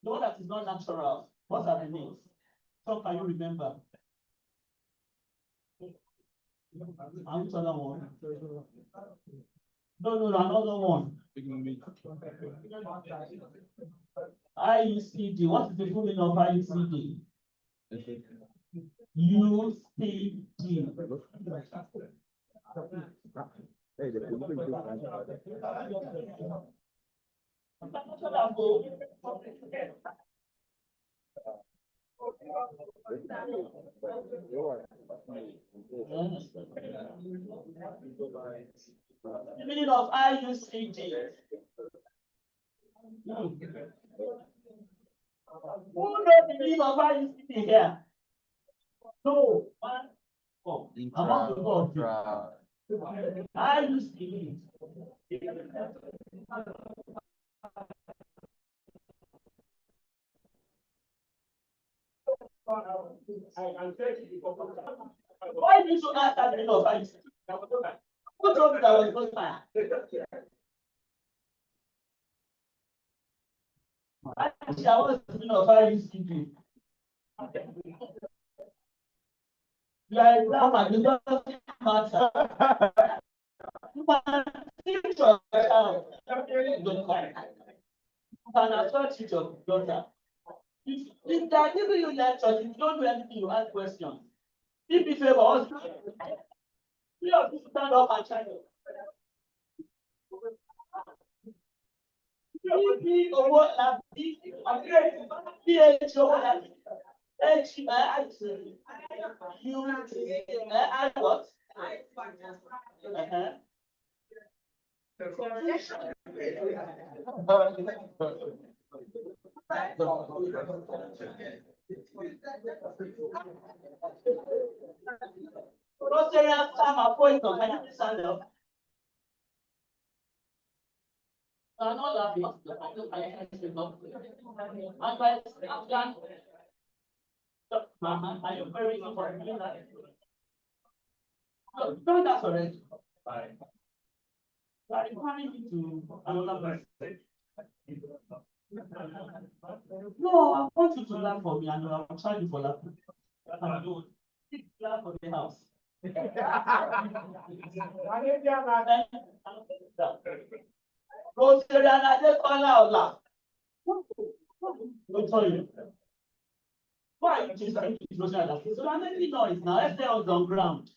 the one that is not natural, what are the names? So can you remember? And which other one? No, another one. IUCD. What is the full name of IUCD? UCD. The meaning of IUCD. Who knows the meaning of IUCD here? No. Among the board. IUCD. Why did you ask that kind of advice? Who told you that was not fire? Actually, I was of how you see people. Like drama, it doesn't matter. You can teach your child. You can also teach your daughter. If they're giving you lectures, if you don't do anything, you ask questions. If you favor us, you have to stand up and try. If owó làbí PH owó làbí H I what? Rosarian time appointment, can you stand up? I'm not laughing. I am very important. No, that's already. I'm coming to another person. No, I want you to laugh for me, and I'm trying for laughing. Laugh for the house. Rosarian Adekola Ola. Don't tell you. Why are you just trying to Rosarian? So I'm making noise now. Let's stay on ground.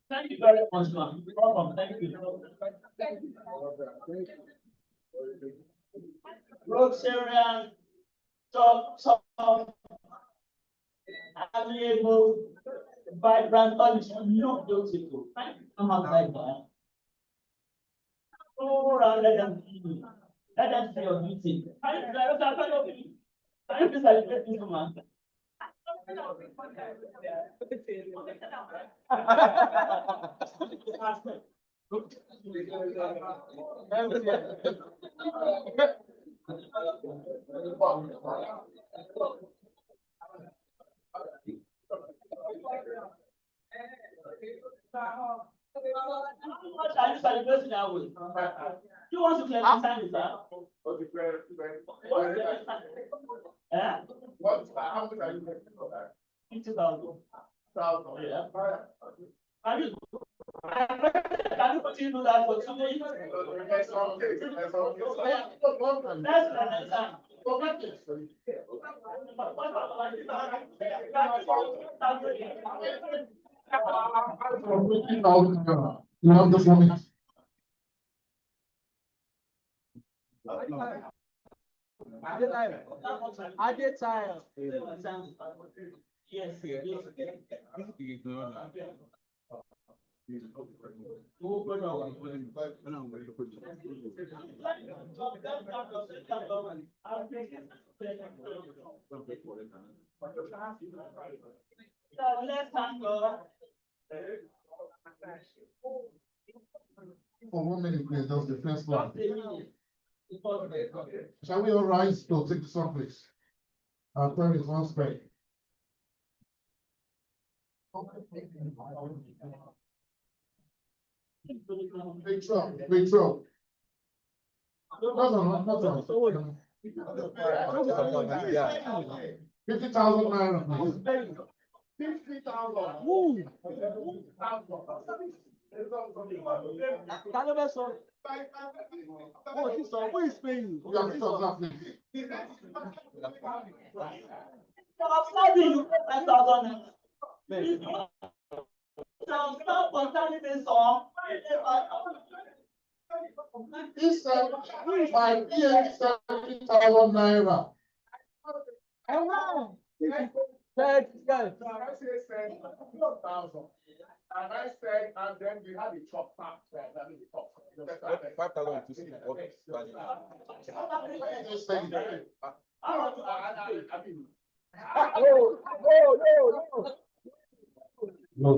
Thank you very much, ma'am. Welcome. Thank you. Rosarian, top, amiable, vibrant, look beautiful. Thank you so much, vibrant. Go around, let them see you. Let them see your beauty. Can you please celebrate this woman? How much are you celebrating now with? You want to claim the time with that? Eh? How much are you making for that? 50,000. Yeah. Can you continue that for 2 days? Next time. You have this one. I did tire. Yes, yes. Let's For 1 minute, please, that's the first one. Shall we all rise to take the song, please? Our prayer is one spread. Withdraw. No. 50,000 naira, please. 50,000. Who is paying? You have to stop that, please. He said, my PA is 70,000 naira. And I said, and then we had a chop back there. That is the top. 5,000 to see. Okay. No.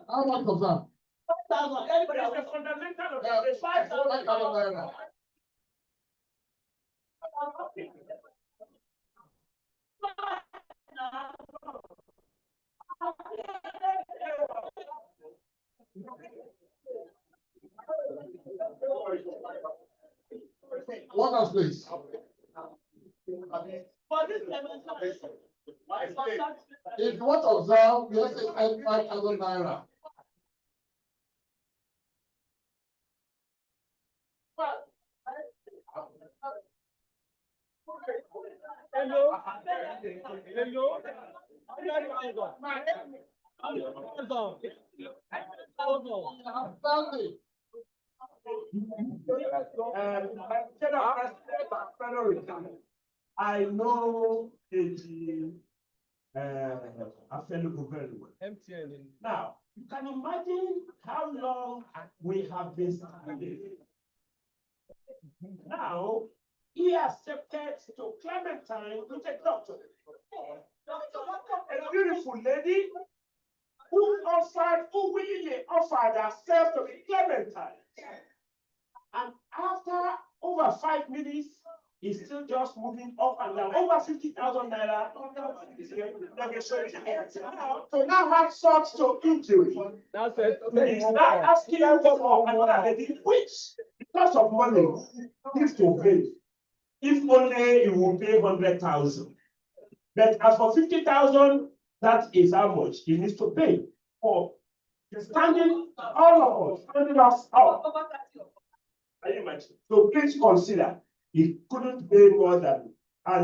How much of that? 5,000. Everybody has a fundamental of the 5,000. What else, please? If you want to observe, we have to spend 5,000 naira. Hello. I know Afeluku very well. Now, you can imagine how long we have been studying. Now, he accepted to Clementine with a doctor. A beautiful lady who willingly offered herself to be Clementine. And after over 5 minutes, he's still just moving up and down. Over 50,000 naira. So now have sought to injury. He's now asking for another lady, which, because of money, needs to pay. If only he will pay 100,000. But as for 50,000, that is how much he needs to pay for standing all of us, standing us up. Can you imagine? So please consider he couldn't pay more than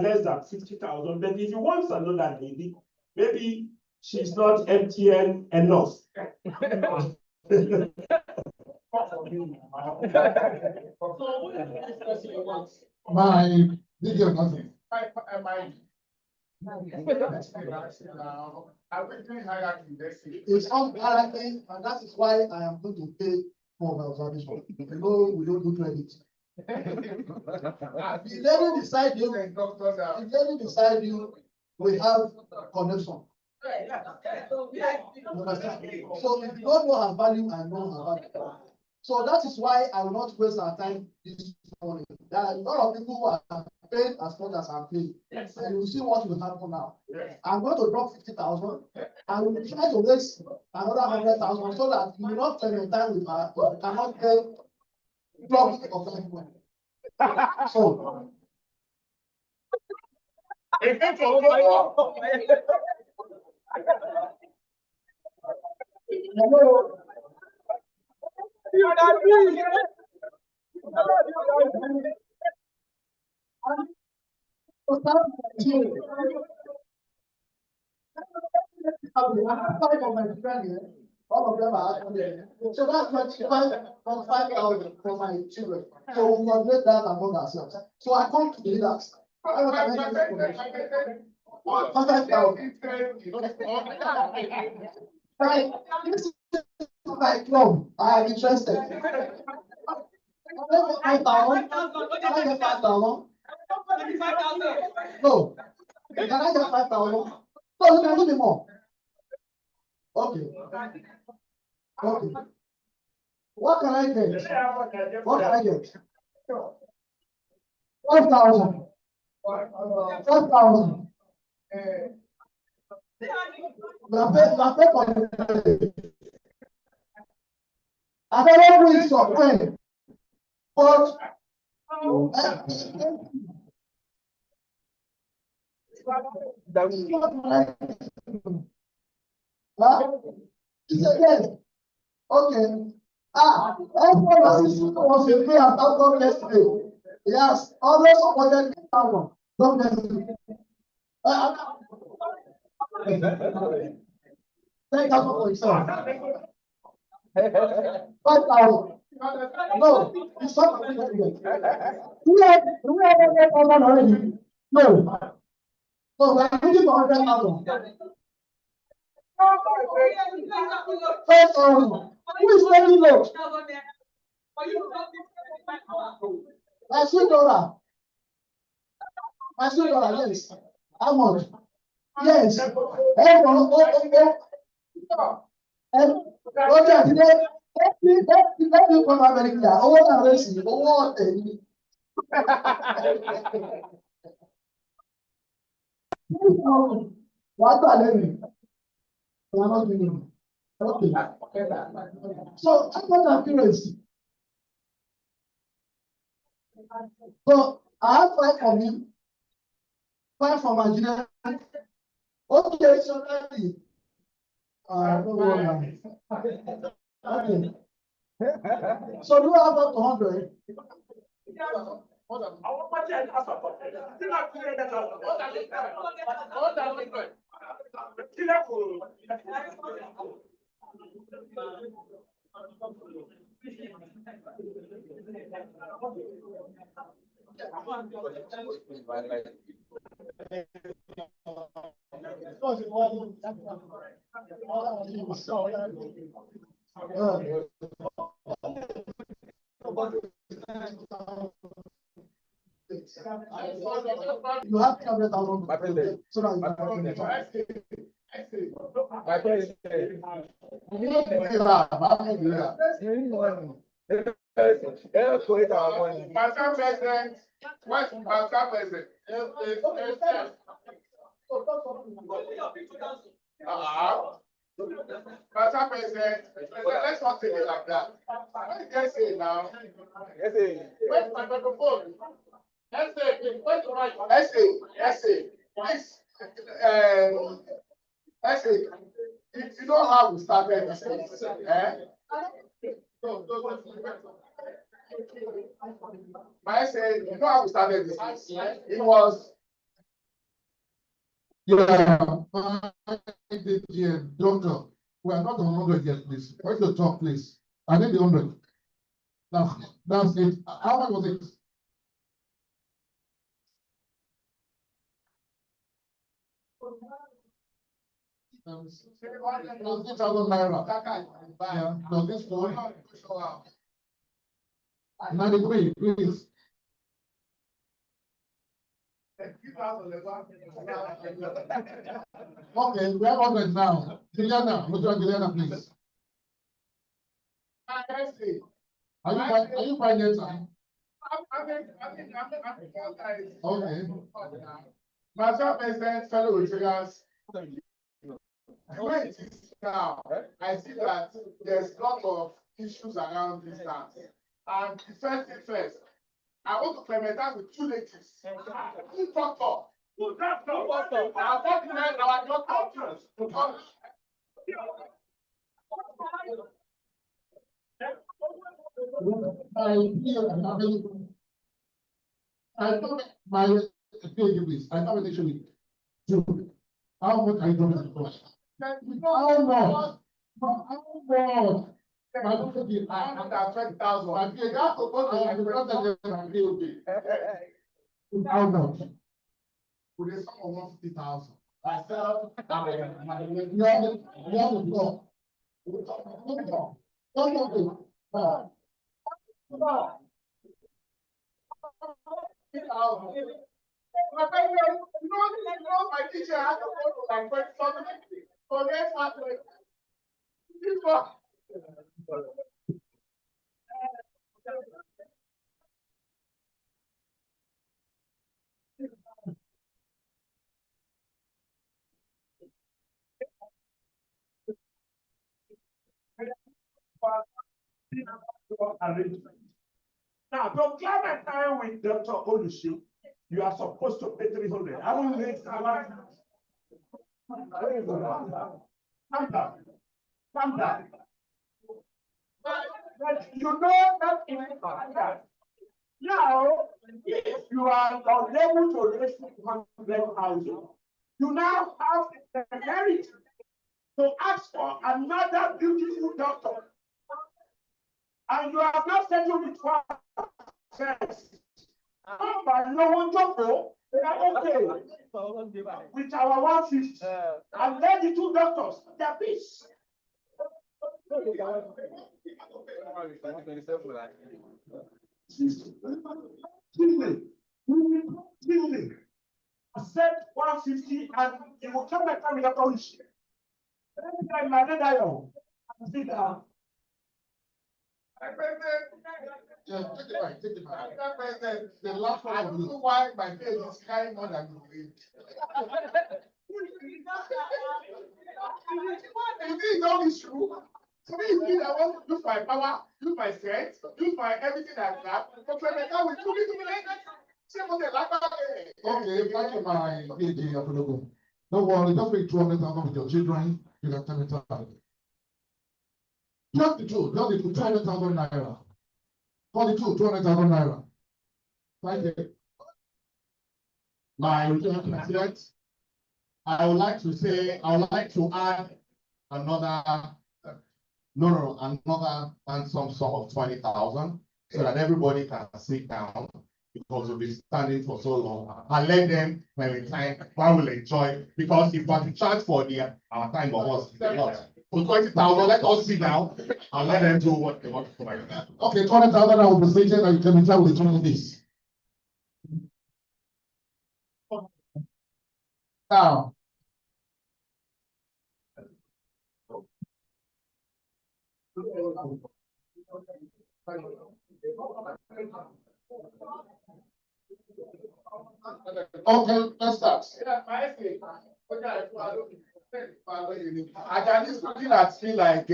less than 50,000. But if he wants another lady, maybe she's not MTN enough. My video nothing. It's hierarchy, and that is why I am going to pay for my observation. No, we don't do credit. If the lady decide you, we have connection. You understand? So if you don't know her value, I know her value. So that is why I will not waste our time this morning. There are a lot of people who are paid as much as I'm paid. Yes. And you will see what will happen now. Yes. I'm going to drop 50,000. I will try to raise another 100,000 so that you will not spend your time with her, but you cannot pay drop of everyone. So hello. All of them are there. So that's 25,000 for my children. So we calculate that among ourselves. So I come to the leaders. I want to make this 5,000. Right. This is my club. I am interested. 5,000. No. Can I get 5,000? No, you can give me more. Okay. Okay. What can I get? What can I get? 5,000. 5,000. La paix pour les. Avec le prix sur pain. But. He said, yes. Okay. Everyone was in me and God yesterday. Yes, always supported me. Don't bless me. Thank God for yourself. 5,000. No, it's not. Do we have 100,000 already? No. So we're looking for 100,000. 5,000. Who is taking note? My sweet daughter. My sweet daughter, yes. How much? Yes. Roger, today, let me come very clear. Owó náà rẹ̀ sí owó ọ̀tẹ̀ ni. Wàá gbà lẹ́nu. Okay. So, I'm not accuracy. So, I have 5 from him, 5 from Nigeria. Okay, so ready. Okay. So, do I have up to 100? You have 300,000. My president. So now my president. Madam President, let's not take it like that. What did I say now? Where's my microphone? You know how we started this case, eh? I said, you know how we started this case? It was. Yeah, doctor, we are not on 100 yet, please. Where's the top, please? I need the 100. That's it. How much was it? ₦6,000. Yeah, does this phone? 93, please. Okay, we have 100 now. Juliana, Juliana, please. Are you fine yet, sir? Okay. Madam President, fellow Rotarians, the way it is now, I see that there's a lot of issues around this dance. And the first thing first, I want to clementine with 2 ladies. Who doctor? Our doctor. I thought my please. I have an issue with how much I don't have. How much? How much? I don't think I have 20,000. I feel that how much? With a sum of 150,000. Myself, My teacher had to go to like 20 something. So let's start with this one. Now, to climb a time with Dr. Olushi, you are supposed to pay 300. I will make salary. Calm down. Calm down. But you know that in that. Now, if you are unable to raise 100,000, you now have the merit to ask for another beautiful doctor. And you have not settled with one first. But no one job, they are okay with our 150. And then the two doctors, their peace. Accept 150 and you will come back with a policy. Every time I read that, sit down. Yeah, take the mic, take the mic. The last one, I don't know why my face is carrying more than you read. You think it's all this true? To me, it's mean I want to use my power, use my strength, use my everything I have. But when I come with 2 minutes, okay, thank you, my AJ Apologo. Don't worry, just make 200,000 with your children, you can tell me time. Just the truth, 200,000 naira. 200,000 naira. Thank you. My president, I would like to add another, another handsome sum of 20,000 so that everybody can sit down because we'll be standing for so long and let them, when we time, one will enjoy, because if we charge for our time of us, it's a lot. For 20,000, let us sit down and let them do what they want to do. Okay, 20,000, I will be saying that you can tell with 20 days. Now, okay, let's start. I can just looking at me like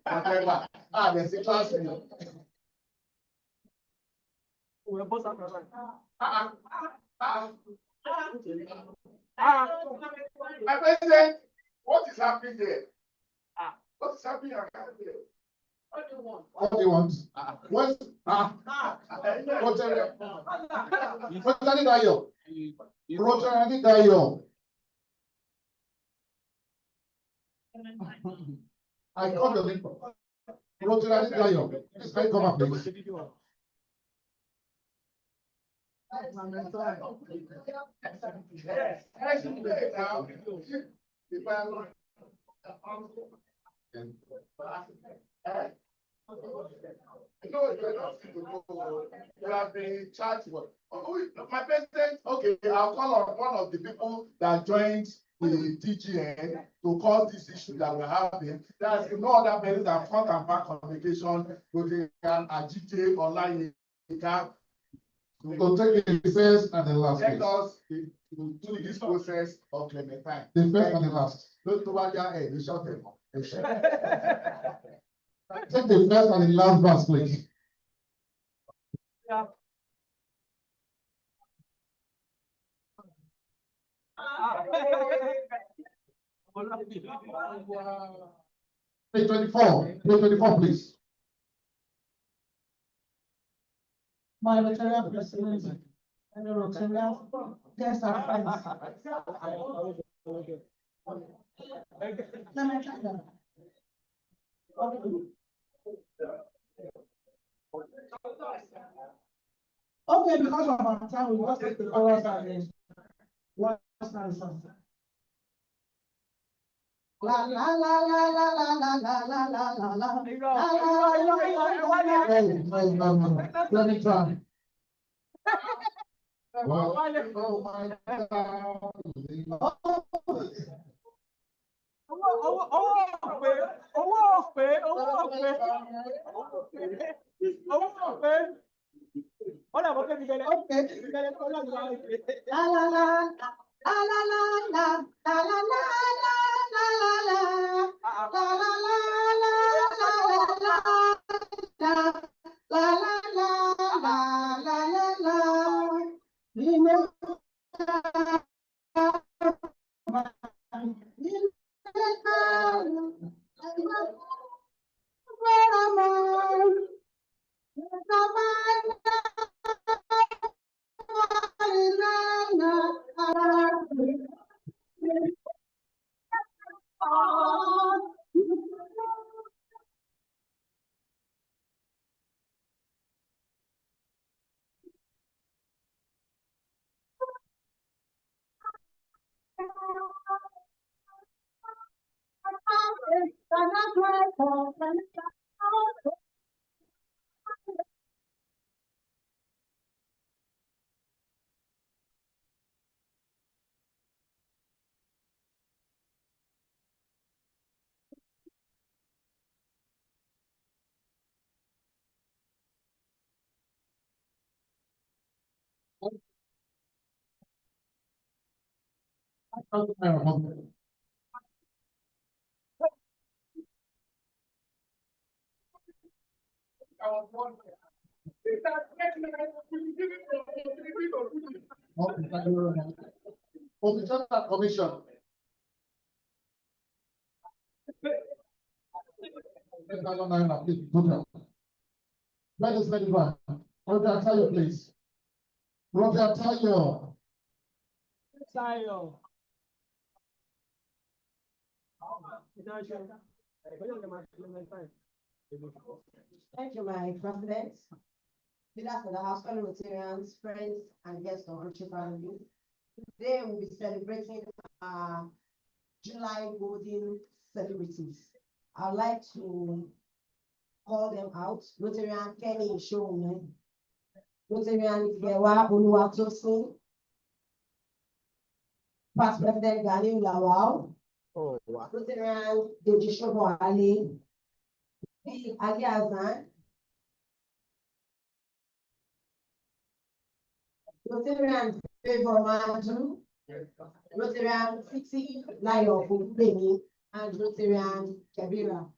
whatever. There's a class in my president, what is happening there? What is happening there? What do you want? What do you want? What? I called the link. Please can you come up, please? You have been charged with. My president, okay, I'll call on one of the people that joined the TGN to cause this issue that we're having. There's no other person than front and back communication, they can agitate online. So take the first and the last. Let us do this process of Clementine. The first and the last. Don't over your head, you shut them up. Take the first and the last verse, please. Yeah. Page 24, please. My Rotarian president and the Rotarian guests are friends. Okay, because of our time, we just take the chorus and then what's nonsense. La la la la la la la la la la la. Let me try. Official commission. Please, go down. Let us let it run. Roger Tayo, please. Roger Tayo. Thank you, my president. Leaders of the House, fellow Rotarians, friends, and guests of Ruchi family. Today we'll be celebrating July Golden celebrities. I'd like to call them out. Rotarian Kenny Ishowune, Rotarian Ifewa Oluwatosin, Past President Gani Lawal, Rotarian Deji Shobo Ali, P. Ali Azan, Rotarian Favor Madu, Rotarian Fixi Layo Beni, and Rotarian Kabira.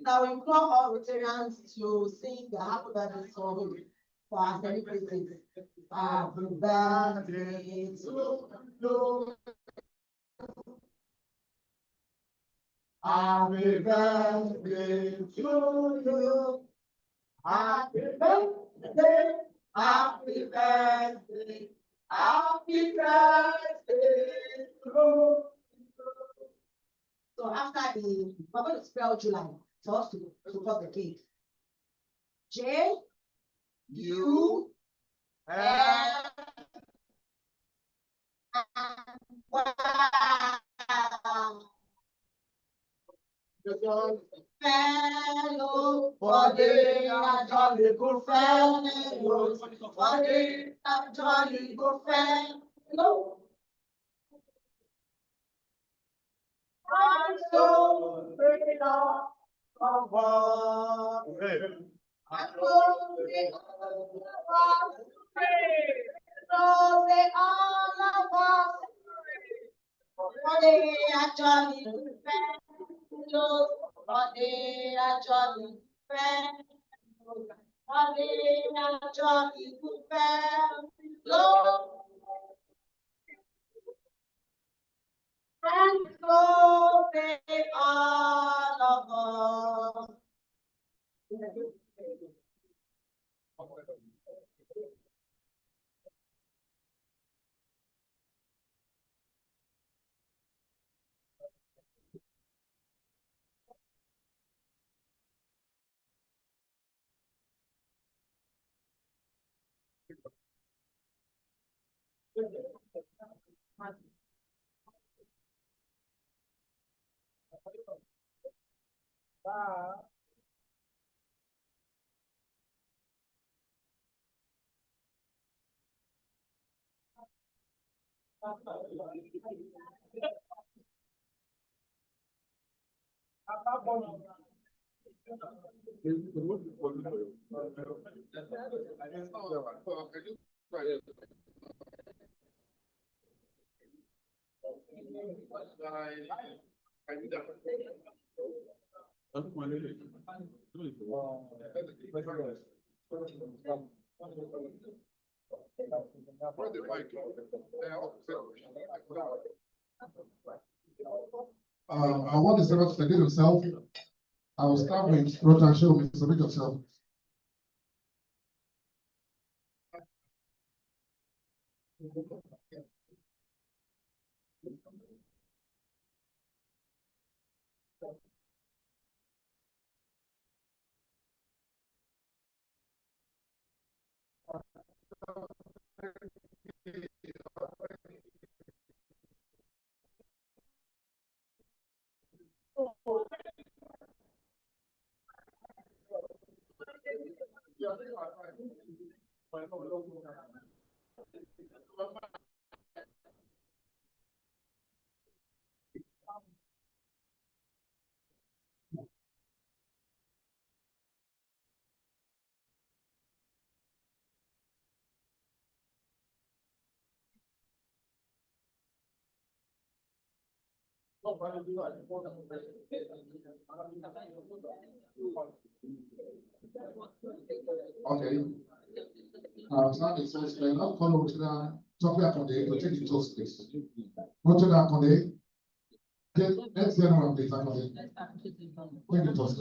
Now we call all Rotarians to sing the Happy Birthday song for our celebrities. Happy birthday to you. Happy birthday to you. Happy birthday. Happy birthday. Happy birthday to you. So after we're going to spell July for us to cut the cake. J U L fellow, for they are jolly good fellows, for they are jolly good fellows. I'm so afraid of what I'm going so they all of us, for they are jolly good fellows, for they are jolly friends, for they are jolly good fellows. And so they all of us. I want the servant to introduce himself. I will start with Rotary Show, submit yourself. Okay. Now it says, not follow to the Sophia Conde, to take the toast, please. Go to that Conde. Let's hear one, please. Conde. Take the toast.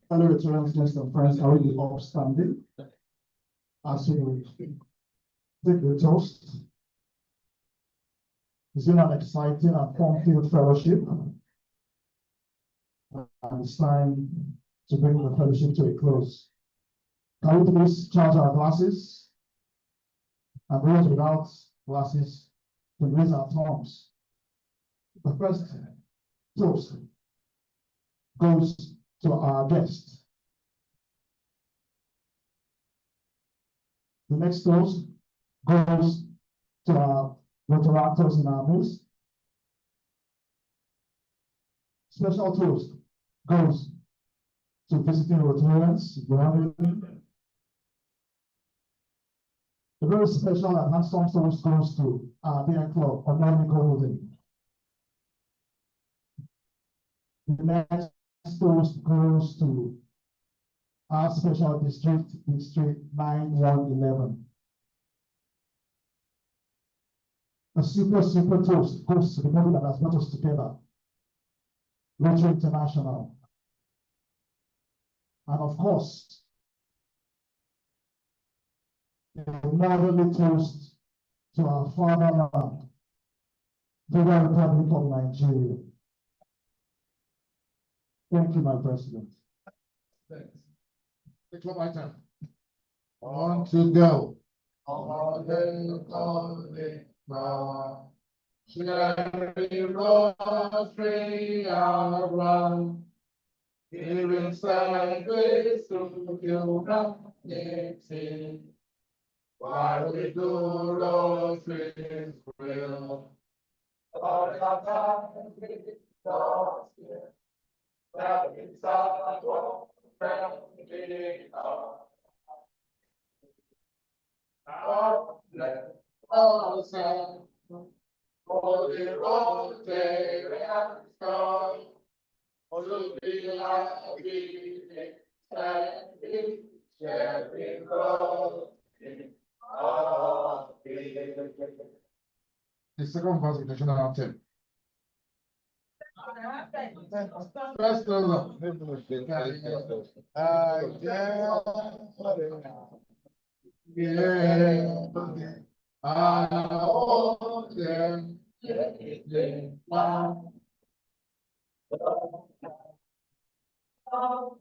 Fellow veterans, guests and friends, are we upstanding? As we take the toast. It's been an exciting and fun-filled fellowship. And it's time to bring the fellowship to a close. Can we please charge our glasses? And those without glasses to raise our thumbs. The first toast goes to our guest. The next toast goes to our Rotaractors in our midst. Special toast goes to visiting Rotarians. If you have any. A very special and handsome toast goes to our beer club on Nickel. The next toast goes to our special district 9111. A super toast goes to the people that has brought us together, Rotary International. And of course, a motherly toast to our fatherland, the Republic of Nigeria. Thank you, my president. Thanks. Take one more time. 1, 2, go. Cherry rosary around, giving service to humanity, while we do rosaries real. Lord, that is our Holy Rotarians come, to be happy, standing, sharing love. The second verse of the national anthem. First Nice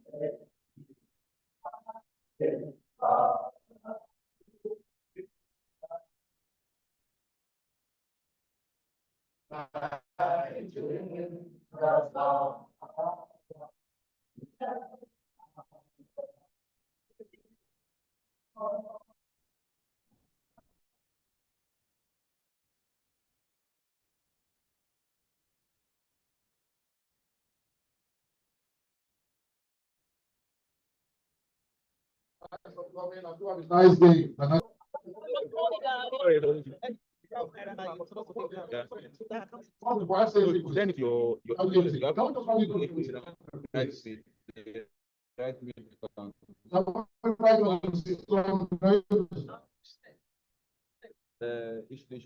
day. Then if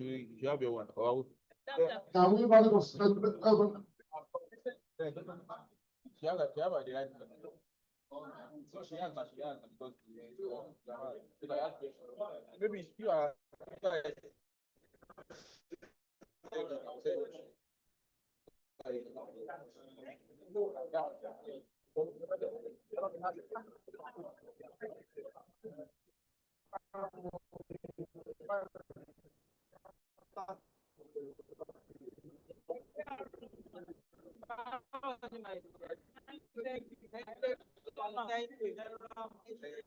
you you have your one. Can we run it off? She have the right. So she has, because if I ask maybe you are. Thank you.